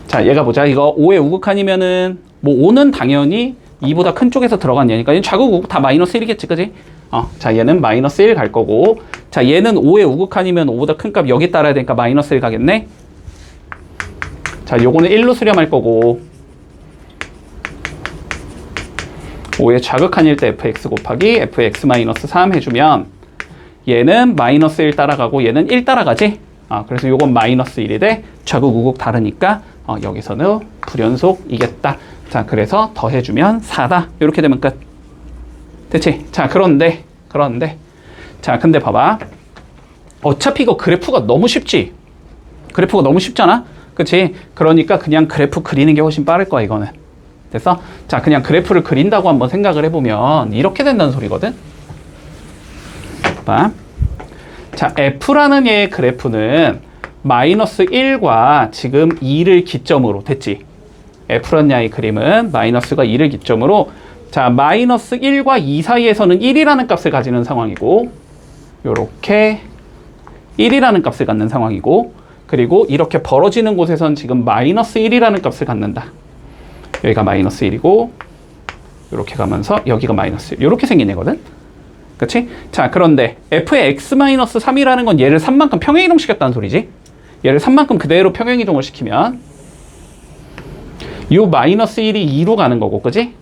자, 얘가 보자. 이거 5의 우극한이면은 뭐 5는 당연히 2보다 큰 쪽에서 들어간 얘니까 얘는 좌극 우극 다 마이너스 1이겠지, 그지? 자, 얘는 마이너스 1 갈 거고, 자, 얘는 5의 우극한이면 5보다 큰 값 여기 따라야 되니까 마이너스 1 가겠네. 자, 요거는 1로 수렴할 거고, 5의 좌극한일 때 fx 곱하기 fx-3 해주면 얘는 마이너스 1 따라가고 얘는 1 따라가지? 그래서 요건 마이너스 1이 돼. 좌극 우극 다르니까 여기서는 불연속이겠다. 자, 그래서 더해주면 4다. 이렇게 되면 끝. 됐지? 자, 그런데 자, 근데 봐봐. 어차피 이거 그래프가 너무 쉽지? 그래프가 너무 쉽잖아? 그치? 그러니까 그냥 그래프 그리는 게 훨씬 빠를 거야, 이거는. 됐어? 자, 그냥 그래프를 그린다고 한번 생각을 해보면 이렇게 된다는 소리거든? 봐. 자, F라는 얘의 그래프는 마이너스 1과 지금 2를 기점으로 됐지? F라는 얘의 그림은 마이너스가 2를 기점으로 자, 마이너스 1과 2 사이에서는 1이라는 값을 가지는 상황이고 요렇게 1이라는 값을 갖는 상황이고 그리고 이렇게 벌어지는 곳에선 지금 마이너스 1이라는 값을 갖는다. 여기가 마이너스 1이고 이렇게 가면서 여기가 마이너스 1 이렇게 생긴 애거든. 그치? 자, 그런데 f의 x-3이라는 건 얘를 3만큼 평행이동 시켰다는 소리지. 얘를 3만큼 그대로 평행이동을 시키면 요 마이너스 1이 2로 가는 거고, 그치?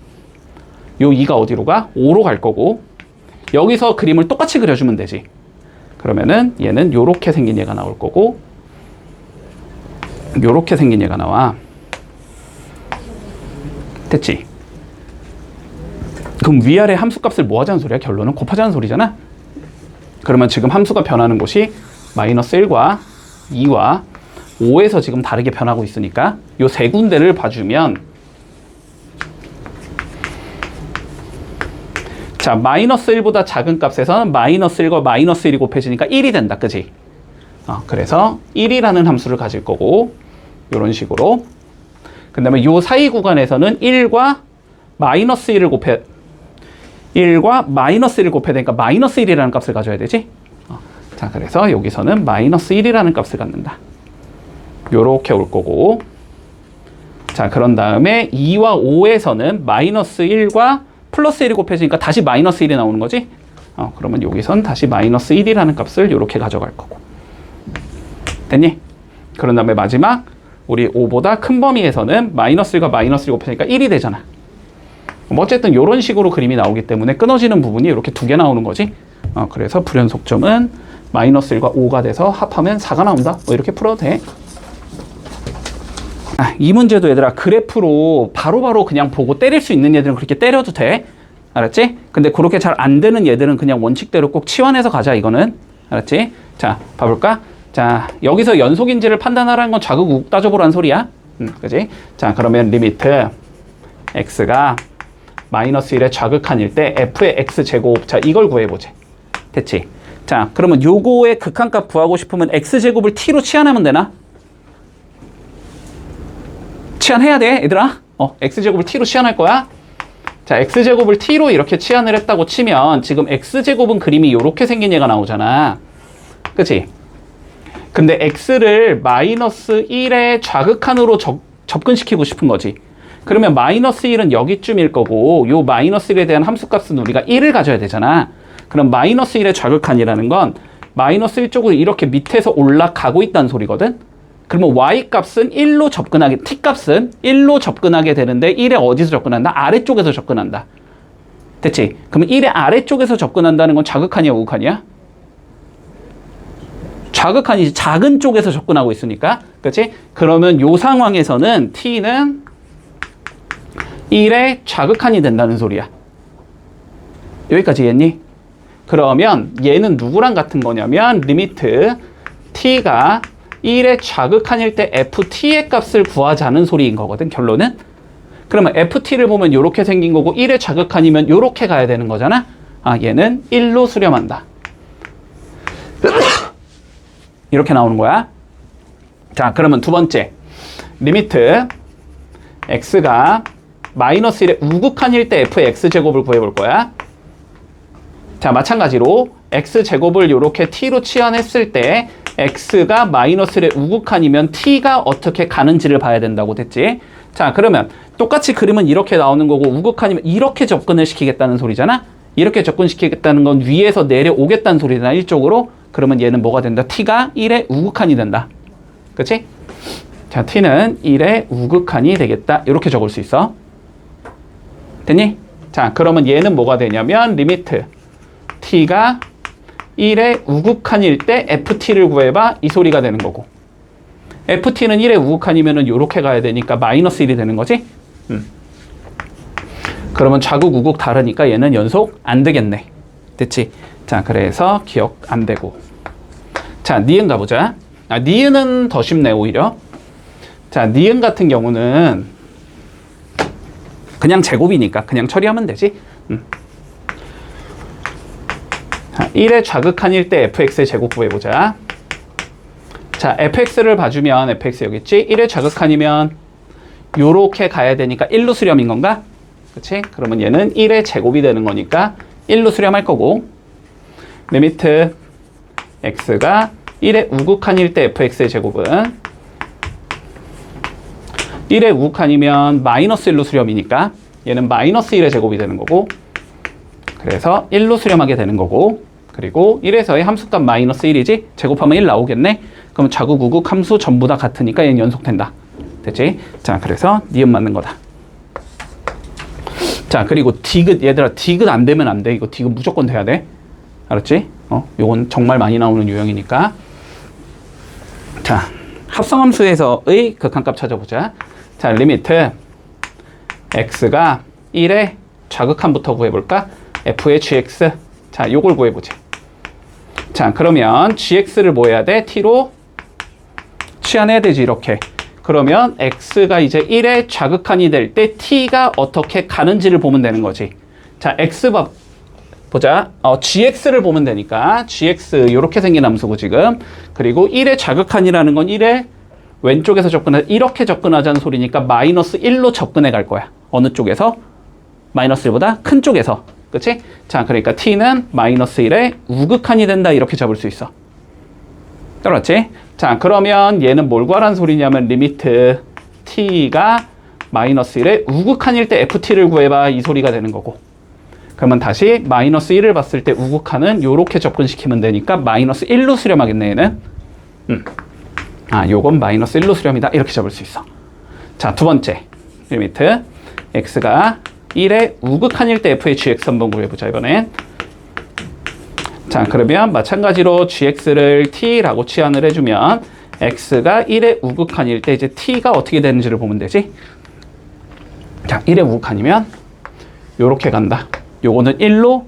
요 2가 어디로 가? 5로 갈 거고 여기서 그림을 똑같이 그려주면 되지. 그러면은 얘는 요렇게 생긴 얘가 나올 거고 요렇게 생긴 얘가 나와. 됐지? 그럼 위아래 함수값을 뭐 하자는 소리야? 결론은 곱하자는 소리잖아? 그러면 지금 함수가 변하는 곳이 마이너스 1과 2와 5에서 지금 다르게 변하고 있으니까 요 세 군데를 봐주면 자, 마이너스 1보다 작은 값에서는 마이너스 1과 마이너스 1이 곱해지니까 1이 된다. 그치? 그래서 1이라는 함수를 가질 거고 요런 식으로 그 다음에 요 사이 구간에서는 1과 마이너스 1을 곱해 1과 마이너스 1을 곱해야 되니까 마이너스 1이라는 값을 가져야 되지? 자, 그래서 여기서는 마이너스 1이라는 값을 갖는다. 요렇게 올 거고 자, 그런 다음에 2와 5에서는 마이너스 1과 플러스 1이 곱해지니까 다시 마이너스 1이 나오는 거지? 그러면 여기선 다시 마이너스 1이라는 값을 요렇게 가져갈 거고 됐니? 그런 다음에 마지막 우리 5보다 큰 범위에서는 마이너스 1과 마이너스 1이 곱해지니까 1이 되잖아. 어쨌든 이런 식으로 그림이 나오기 때문에 끊어지는 부분이 이렇게 두 개 나오는 거지. 그래서 불연속점은 마이너스 1과 5가 돼서 합하면 4가 나온다. 뭐 이렇게 풀어도 돼. 이 문제도 얘들아 그래프로 바로바로 그냥 보고 때릴 수 있는 얘들은 그렇게 때려도 돼. 알았지? 근데 그렇게 잘 안 되는 얘들은 그냥 원칙대로 꼭 치환해서 가자 이거는. 알았지? 자, 봐볼까? 자, 여기서 연속인지를 판단하라는 건 좌극 우극 따져보라는 소리야. 그지? 자, 그러면 리미트 x가 마이너스 1의 좌극한일 때 f의 x제곱. 자, 이걸 구해보지. 됐지? 자, 그러면 요거의 극한값 구하고 싶으면 x제곱을 t로 치환하면 되나? 치환해야 돼, 얘들아. x제곱을 t로 치환할 거야. 자, x제곱을 t로 이렇게 치환을 했다고 치면 지금 x제곱은 그림이 이렇게 생긴 얘가 나오잖아. 그치? 근데 x를 마이너스 1의 좌극한으로 접근시키고 싶은 거지. 그러면 마이너스 1은 여기쯤일 거고 요 마이너스 1에 대한 함수값은 우리가 1을 가져야 되잖아. 그럼 마이너스 1의 좌극한이라는 건 마이너스 1 쪽으로 이렇게 밑에서 올라가고 있다는 소리거든. 그러면 y값은 1로 접근하게, t값은 1로 접근하게 되는데 1에 어디서 접근한다? 아래쪽에서 접근한다. 됐지? 그러면 1의 아래쪽에서 접근한다는 건 좌극한이야, 우극한이야? 좌극한이지. 작은 쪽에서 접근하고 있으니까. 그렇지? 그러면 요 상황에서는 t는 1의 좌극한이 된다는 소리야. 여기까지 이해했니? 그러면 얘는 누구랑 같은 거냐면 리미트 t가 1의 좌극한일 때 ft의 값을 구하자는 소리인 거거든, 결론은. 그러면 ft를 보면 이렇게 생긴 거고 1의 좌극한이면 이렇게 가야 되는 거잖아. 얘는 1로 수렴한다. 이렇게 나오는 거야. 자, 그러면 두 번째 리미트 x가 마이너스 1의 우극한일 때 f의 x제곱을 구해볼 거야. 자, 마찬가지로 x제곱을 이렇게 t로 치환했을 때 x가 마이너스 1의 우극한이면 t가 어떻게 가는지를 봐야 된다고 됐지. 자, 그러면 똑같이 그림은 이렇게 나오는 거고 우극한이면 이렇게 접근을 시키겠다는 소리잖아. 이렇게 접근시키겠다는 건 위에서 내려오겠다는 소리잖아, 이쪽으로. 그러면 얘는 뭐가 된다? t가 1의 우극한이 된다. 그치? 자, t는 1의 우극한이 되겠다. 이렇게 적을 수 있어. 됐니? 자, 그러면 얘는 뭐가 되냐면 리미트 t가 1의 우극한일 때 ft를 구해봐 이 소리가 되는 거고, ft는 1의 우극한이면은 요렇게 가야 되니까 마이너스 1이 되는 거지. 그러면 좌극 우극 다르니까 얘는 연속 안 되겠네. 됐지? 자, 그래서 기억 안 되고. 자, 니은 가보자. 니은은 더 쉽네 오히려. 자, 니은 같은 경우는 그냥 제곱이니까 그냥 처리하면 되지. 자, 1의 좌극한일 때 fx의 제곱 구해보자. 자, fx를 봐주면 fx 여기 있지? 1의 좌극한이면 요렇게 가야 되니까 1로 수렴인 건가? 그치? 그러면 얘는 1의 제곱이 되는 거니까 1로 수렴할 거고, 리미트 x가 1의 우극한일 때 fx의 제곱은 1의 우극한이면 마이너스 1로 수렴이니까 얘는 마이너스 1의 제곱이 되는 거고, 그래서 1로 수렴하게 되는 거고, 그리고 1에서의 함수값 마이너스 1이지? 제곱하면 1 나오겠네? 그럼 좌극 우극 함수 전부 다 같으니까 얘는 연속된다. 됐지? 자, 그래서 니은 맞는 거다. 자, 그리고 디귿, 얘들아 디귿 안 되면 안 돼. 이거 디귿 무조건 돼야 돼. 알았지? 요건 정말 많이 나오는 유형이니까. 자, 합성함수에서의 극한값 찾아보자. 자, 리미트 x가 1의 좌극한부터 구해볼까? f의 gx. 자, 요걸 구해보자. 자, 그러면 gx를 뭐 해야 돼? t로 치환해야 되지, 이렇게. 그러면 x가 이제 1의 좌극한이 될 때 t가 어떻게 가는지를 보면 되는 거지. 자, x 보자. gx를 보면 되니까 gx 이렇게 생긴 함수고 지금. 그리고 1의 좌극한이라는 건 1의 왼쪽에서 이렇게 접근하자는 소리니까 마이너스 1로 접근해 갈 거야. 어느 쪽에서? 마이너스 1보다 큰 쪽에서. 그치? 자, 그러니까 t는 마이너스 1의 우극한이 된다 이렇게 잡을 수 있어. 알았지? 자, 그러면 얘는 뭘 구하라는 소리냐면 리미트 t가 마이너스 1의 우극한일 때 ft를 구해봐 이 소리가 되는 거고, 그러면 다시 마이너스 1을 봤을 때 우극한은 요렇게 접근시키면 되니까 마이너스 1로 수렴하겠네 얘는. 요건 마이너스 1로 수렴이다 이렇게 잡을 수 있어. 자, 두 번째 리미트 x가 1의 우극한일 때 f의 gx 한번 구해보자 이번엔. 자, 그러면 마찬가지로 gx를 t라고 치환을 해주면 x가 1의 우극한일 때 이제 t가 어떻게 되는지를 보면 되지. 자, 1의 우극한이면 요렇게 간다. 요거는 1로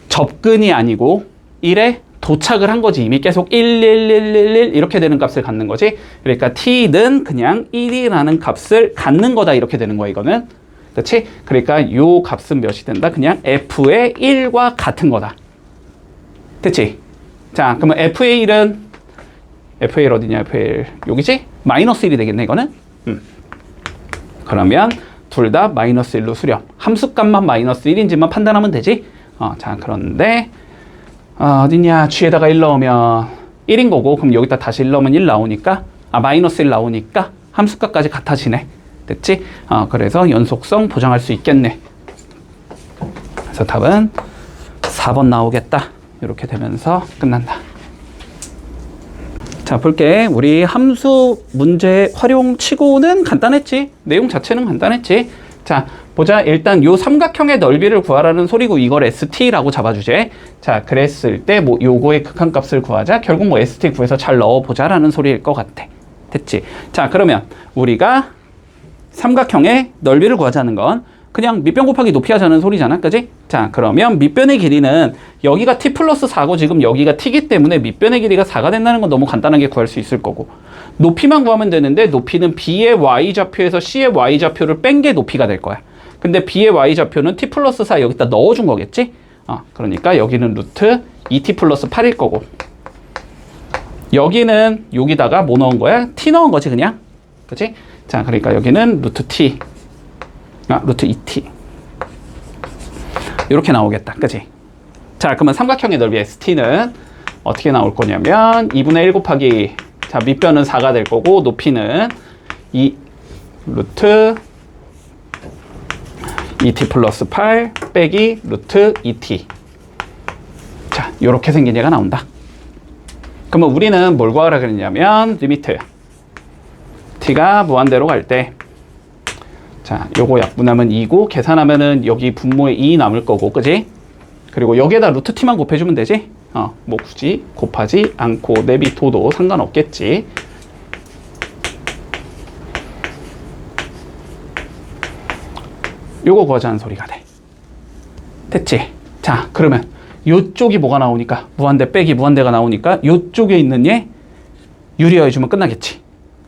접근이 아니고 1에 도착을 한 거지. 이미 계속 1, 1, 1, 1, 1 이렇게 되는 값을 갖는 거지. 그러니까 t는 그냥 1이라는 값을 갖는 거다 이렇게 되는 거야 이거는. 그렇지? 그러니까 요 값은 몇이 된다? 그냥 f의 1과 같은 거다. 됐지? 자, 그러면 f의 1은 f의 1 어디냐? f의 1 여기지? 마이너스 1이 되겠네 이거는. 그러면 둘 다 마이너스 1로 수렴. 함수값만 마이너스 1인지만 판단하면 되지. 자, 그런데 어디냐? g에다가 1 넣으면 1인 거고, 그럼 여기다 다시 1 넣으면 1 나오니까 마이너스 1 나오니까 함수값까지 같아지네. 됐지? 그래서 연속성 보장할 수 있겠네. 그래서 답은 4번 나오겠다. 이렇게 되면서 끝난다. 자, 볼게. 우리 함수 문제 활용치고는 간단했지. 내용 자체는 간단했지. 자, 보자. 일단 요 삼각형의 넓이를 구하라는 소리고 이걸 ST라고 잡아주제. 자, 그랬을 때 뭐 요거의 극한값을 구하자. 결국 뭐 ST 구해서 잘 넣어보자라는 소리일 것 같아. 됐지? 자, 그러면 우리가 삼각형의 넓이를 구하자는 건 그냥 밑변 곱하기 높이 하자는 소리잖아. 그지? 자, 그러면 밑변의 길이는 여기가 t 플러스 4고 지금 여기가 t이기 때문에 밑변의 길이가 4가 된다는 건 너무 간단하게 구할 수 있을 거고, 높이만 구하면 되는데 높이는 b의 y좌표에서 c의 y좌표를 뺀 게 높이가 될 거야. 근데 b의 y좌표는 t 플러스 4 여기다 넣어준 거겠지? 그러니까 여기는 루트 2t 플러스 8일 거고, 여기는 여기다가 뭐 넣은 거야? t 넣은 거지 그냥. 그치? 자, 그러니까 여기는 루트 t, 루트 2t 이렇게 나오겠다. 그치? 자, 그러면 삼각형의 넓이 ST는 어떻게 나올 거냐면 2분의 1 곱하기, 자, 밑변은 4가 될 거고 높이는 2 루트 2t 플러스 8 빼기 루트 2t. 자, 요렇게 생긴 얘가 나온다. 그러면 우리는 뭘 구하라 그랬냐면 리미트 t가 무한대로 갈 때 자, 요거 약분하면 2고 계산하면은 여기 분모에 2 남을 거고, 그지? 그리고 여기에다 루트 t만 곱해주면 되지? 뭐 굳이 곱하지 않고 내비둬도 상관없겠지. 요거 구하자는 소리가 돼. 됐지? 자, 그러면 요쪽이 뭐가 나오니까 무한대 빼기 무한대가 나오니까 요쪽에 있는 얘 유리화 해주면 끝나겠지.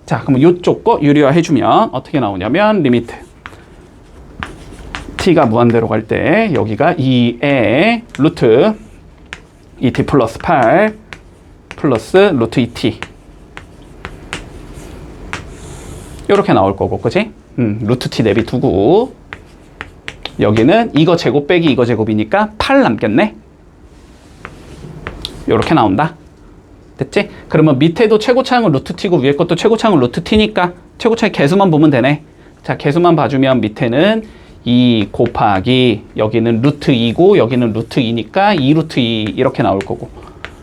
자, 그러면 요쪽 거 유리화 해주면 어떻게 나오냐면 리미트 t가 무한대로 갈 때 여기가 2의 루트 2t 플러스 8 플러스 루트 2t 요렇게 나올 거고, 그치? 루트 t 내비 두고 여기는 이거 제곱 빼기 이거 제곱이니까 8 남겠네. 요렇게 나온다. 됐지? 그러면 밑에도 최고차항은 루트 t고 위에 것도 최고차항은 루트 t니까 최고차의 개수만 보면 되네. 자, 개수만 봐주면 밑에는 2 곱하기 여기는 루트 2고 여기는 루트 2니까 2 루트 2 이렇게 나올 거고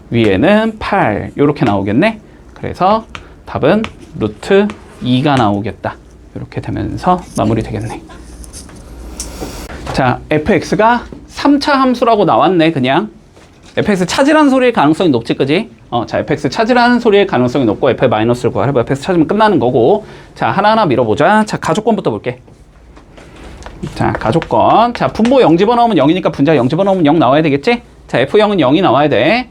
위에는 8 이렇게 나오겠네. 그래서 답은 루트 2가 나오겠다. 이렇게 되면서 마무리 되겠네. 자, fx가 3차 함수라고 나왔네. 그냥 fx 찾으라는 소리의 가능성이 높지, 그지? 자, fx 찾으라는 소리의 가능성이 높고 f의 마이너스를 구하라. fx 찾으면 끝나는 거고. 자, 하나하나 밀어보자. 자, 가족권부터 볼게. 자, 가족권. 자, 분모 0 집어넣으면 0이니까 분자 0 집어넣으면 0 나와야 되겠지? 자, F0은 0이 나와야 돼.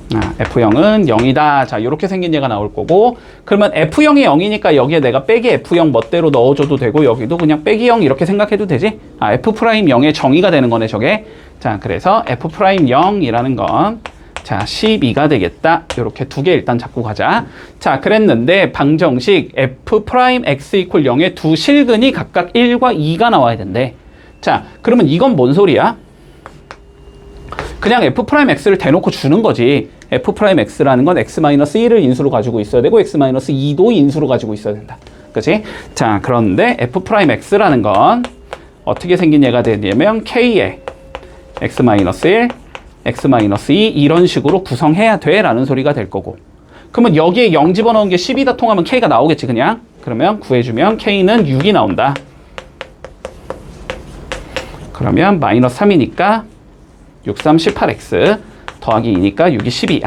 F0은 0이다. 자, 요렇게 생긴 얘가 나올 거고. 그러면 F0이 0이니까 여기에 내가 빼기 F0 멋대로 넣어줘도 되고, 여기도 그냥 빼기 0 이렇게 생각해도 되지? F'0의 정의가 되는 거네, 저게. 자, 그래서 F'0이라는 건 자, 12가 되겠다. 요렇게 두 개 일단 잡고 가자. 자, 그랬는데 방정식 F'X 이퀄 0의 두 실근이 각각 1과 2가 나와야 된대. 자, 그러면 이건 뭔 소리야? 그냥 F'X를 대놓고 주는 거지. F'X라는 건 X-1을 인수로 가지고 있어야 되고 X-2도 인수로 가지고 있어야 된다. 그치? 자, 그런데 F'X라는 건 어떻게 생긴 얘가 되냐면 K에 X-1 X-2 이런 식으로 구성해야 돼 라는 소리가 될 거고, 그러면 여기에 0 집어넣은 게 10이다 통하면 K가 나오겠지 그냥. 그러면 구해주면 K는 6이 나온다. 그러면 마이너스 3이니까 6, 3, 18X 더하기 2니까 6이 12.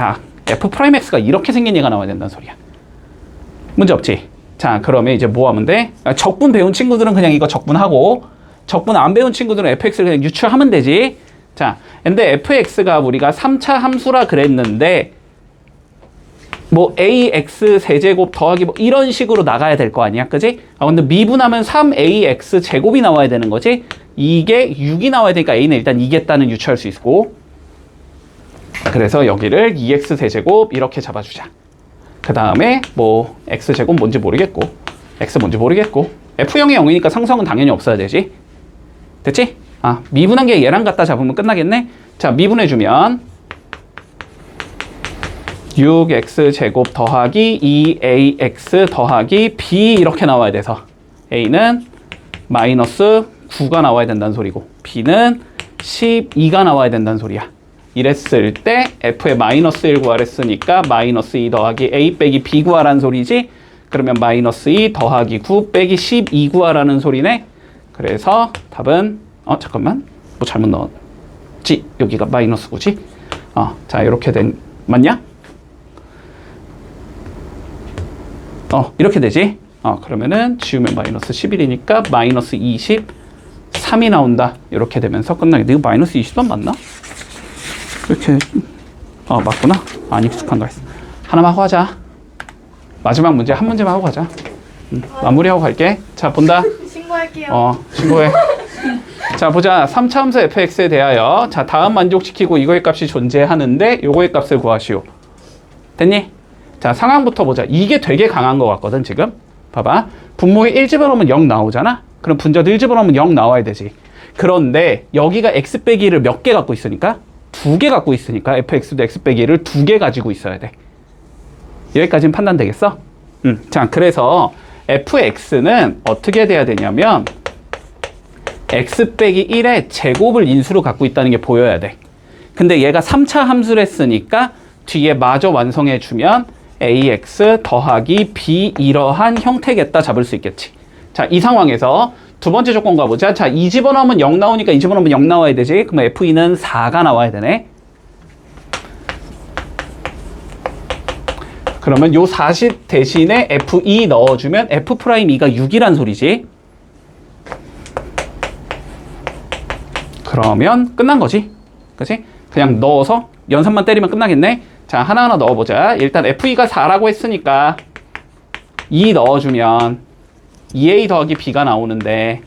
F'X가 이렇게 생긴 얘가 나와야 된다는 소리야. 문제 없지? 자, 그러면 이제 뭐 하면 돼? 적분 배운 친구들은 그냥 이거 적분하고, 적분 안 배운 친구들은 fx를 그냥 유추하면 되지. 자, 근데 fx가 우리가 3차 함수라 그랬는데 뭐 ax 세제곱 더하기 뭐 이런 식으로 나가야 될 거 아니야, 그지? 근데 미분하면 3ax 제곱이 나와야 되는 거지. 이게 6이 나와야 되니까 a는 일단 이겠다는 유추할 수 있고, 그래서 여기를 2x 세제곱 이렇게 잡아주자. 그 다음에 뭐 x제곱 뭔지 모르겠고 x 뭔지 모르겠고 f0이 0이니까 상수항은 당연히 없어야 되지. 됐지? 미분한 게 얘랑 갖다 잡으면 끝나겠네. 자, 미분해주면 6x제곱 더하기 2ax 더하기 b 이렇게 나와야 돼서 a는 마이너스 9가 나와야 된다는 소리고 b는 12가 나와야 된다는 소리야. 이랬을 때 f의 마이너스 1 구하랬으니까 마이너스 2 더하기 a 빼기 b 구하라는 소리지. 그러면 마이너스 2 더하기 9 빼기 12 구하라는 소리네. 그래서 답은 잠깐만 뭐 잘못 넣었지. 여기가 마이너스 9지. 자, 이렇게 된 맞냐? 이렇게 되지. 그러면은 지우면 마이너스 11이니까 마이너스 23이 나온다. 이렇게 되면서 끝나게. 내가 마이너스 23 맞나? 이렇게 맞구나. 안 익숙한가 했어. 하나만 하고 하자. 마지막 문제 한 문제만 하고 가자. 마무리하고 갈게. 자, 본다. 신고할게요. 신고해. 자, 보자. 3차 함수 fx에 대하여 자, 다음 만족시키고 이거의 값이 존재하는데 요거의 값을 구하시오. 됐니? 자, 상황부터 보자. 이게 되게 강한 것 같거든 지금. 봐봐. 분모에 1 집어넣으면 0 나오잖아. 그럼 분자도 1 집어넣으면 0 나와야 되지. 그런데 여기가 x 빼기를 몇 개 갖고 있으니까? 2개 갖고 있으니까 fx도 x 빼기를 2개 가지고 있어야 돼. 여기까지는 판단되겠어? 자, 그래서 fx는 어떻게 돼야 되냐면 x 빼기 1의 제곱을 인수로 갖고 있다는 게 보여야 돼. 근데 얘가 3차 함수를 했으니까 뒤에 마저 완성해주면 ax 더하기 b 이러한 형태겠다 잡을 수 있겠지. 자, 이 상황에서 두 번째 조건 가보자. 자, 2 집어넣으면 0 나오니까 2 집어넣으면 0 나와야 되지. 그러면 Fe는 4가 나와야 되네. 그러면 요 40 대신에 Fe 넣어주면 F'E가 6이란 소리지. 그러면 끝난 거지. 그치? 그냥 넣어서 연산만 때리면 끝나겠네. 자, 하나하나 넣어보자. 일단 Fe가 4라고 했으니까 2 넣어주면 2A 더하기 B가 나오는데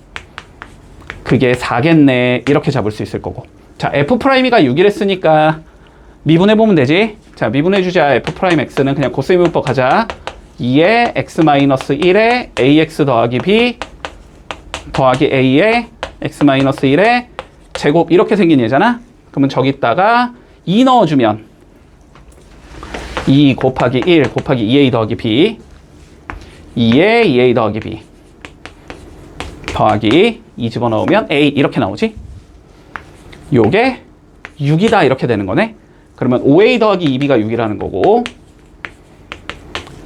그게 4겠네. 이렇게 잡을 수 있을 거고. 자, F'E가 6이랬으니까 미분해보면 되지. 자, 미분해주자. F'X는 그냥 고스 미분법 가자. 2에 X-1에 AX 더하기 B 더하기 A에 X-1에 제곱 이렇게 생긴 얘잖아. 그러면 저기다가 2 넣어주면 2 곱하기 1 곱하기 2A 더하기 B 2에 2A 더하기 B 더하기 2 집어넣으면 A 이렇게 나오지. 요게 6이다 이렇게 되는 거네. 그러면 5A 더하기 2B가 6이라는 거고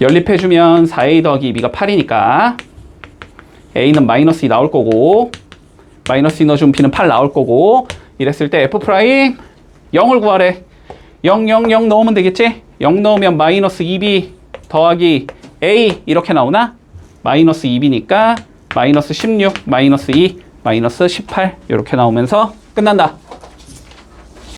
연립해주면 4A 더하기 2B가 8이니까 A는 마이너스 2 나올 거고 마이너스 2 넣어주면 B는 8 나올 거고 이랬을 때 F' 0을 구하래. 0, 0, 0 넣으면 되겠지? 0 넣으면 마이너스 2B 더하기 A 이렇게 나오나? 마이너스 2B니까 마이너스 16, 마이너스 2, 마이너스 18 이렇게 나오면서 끝난다.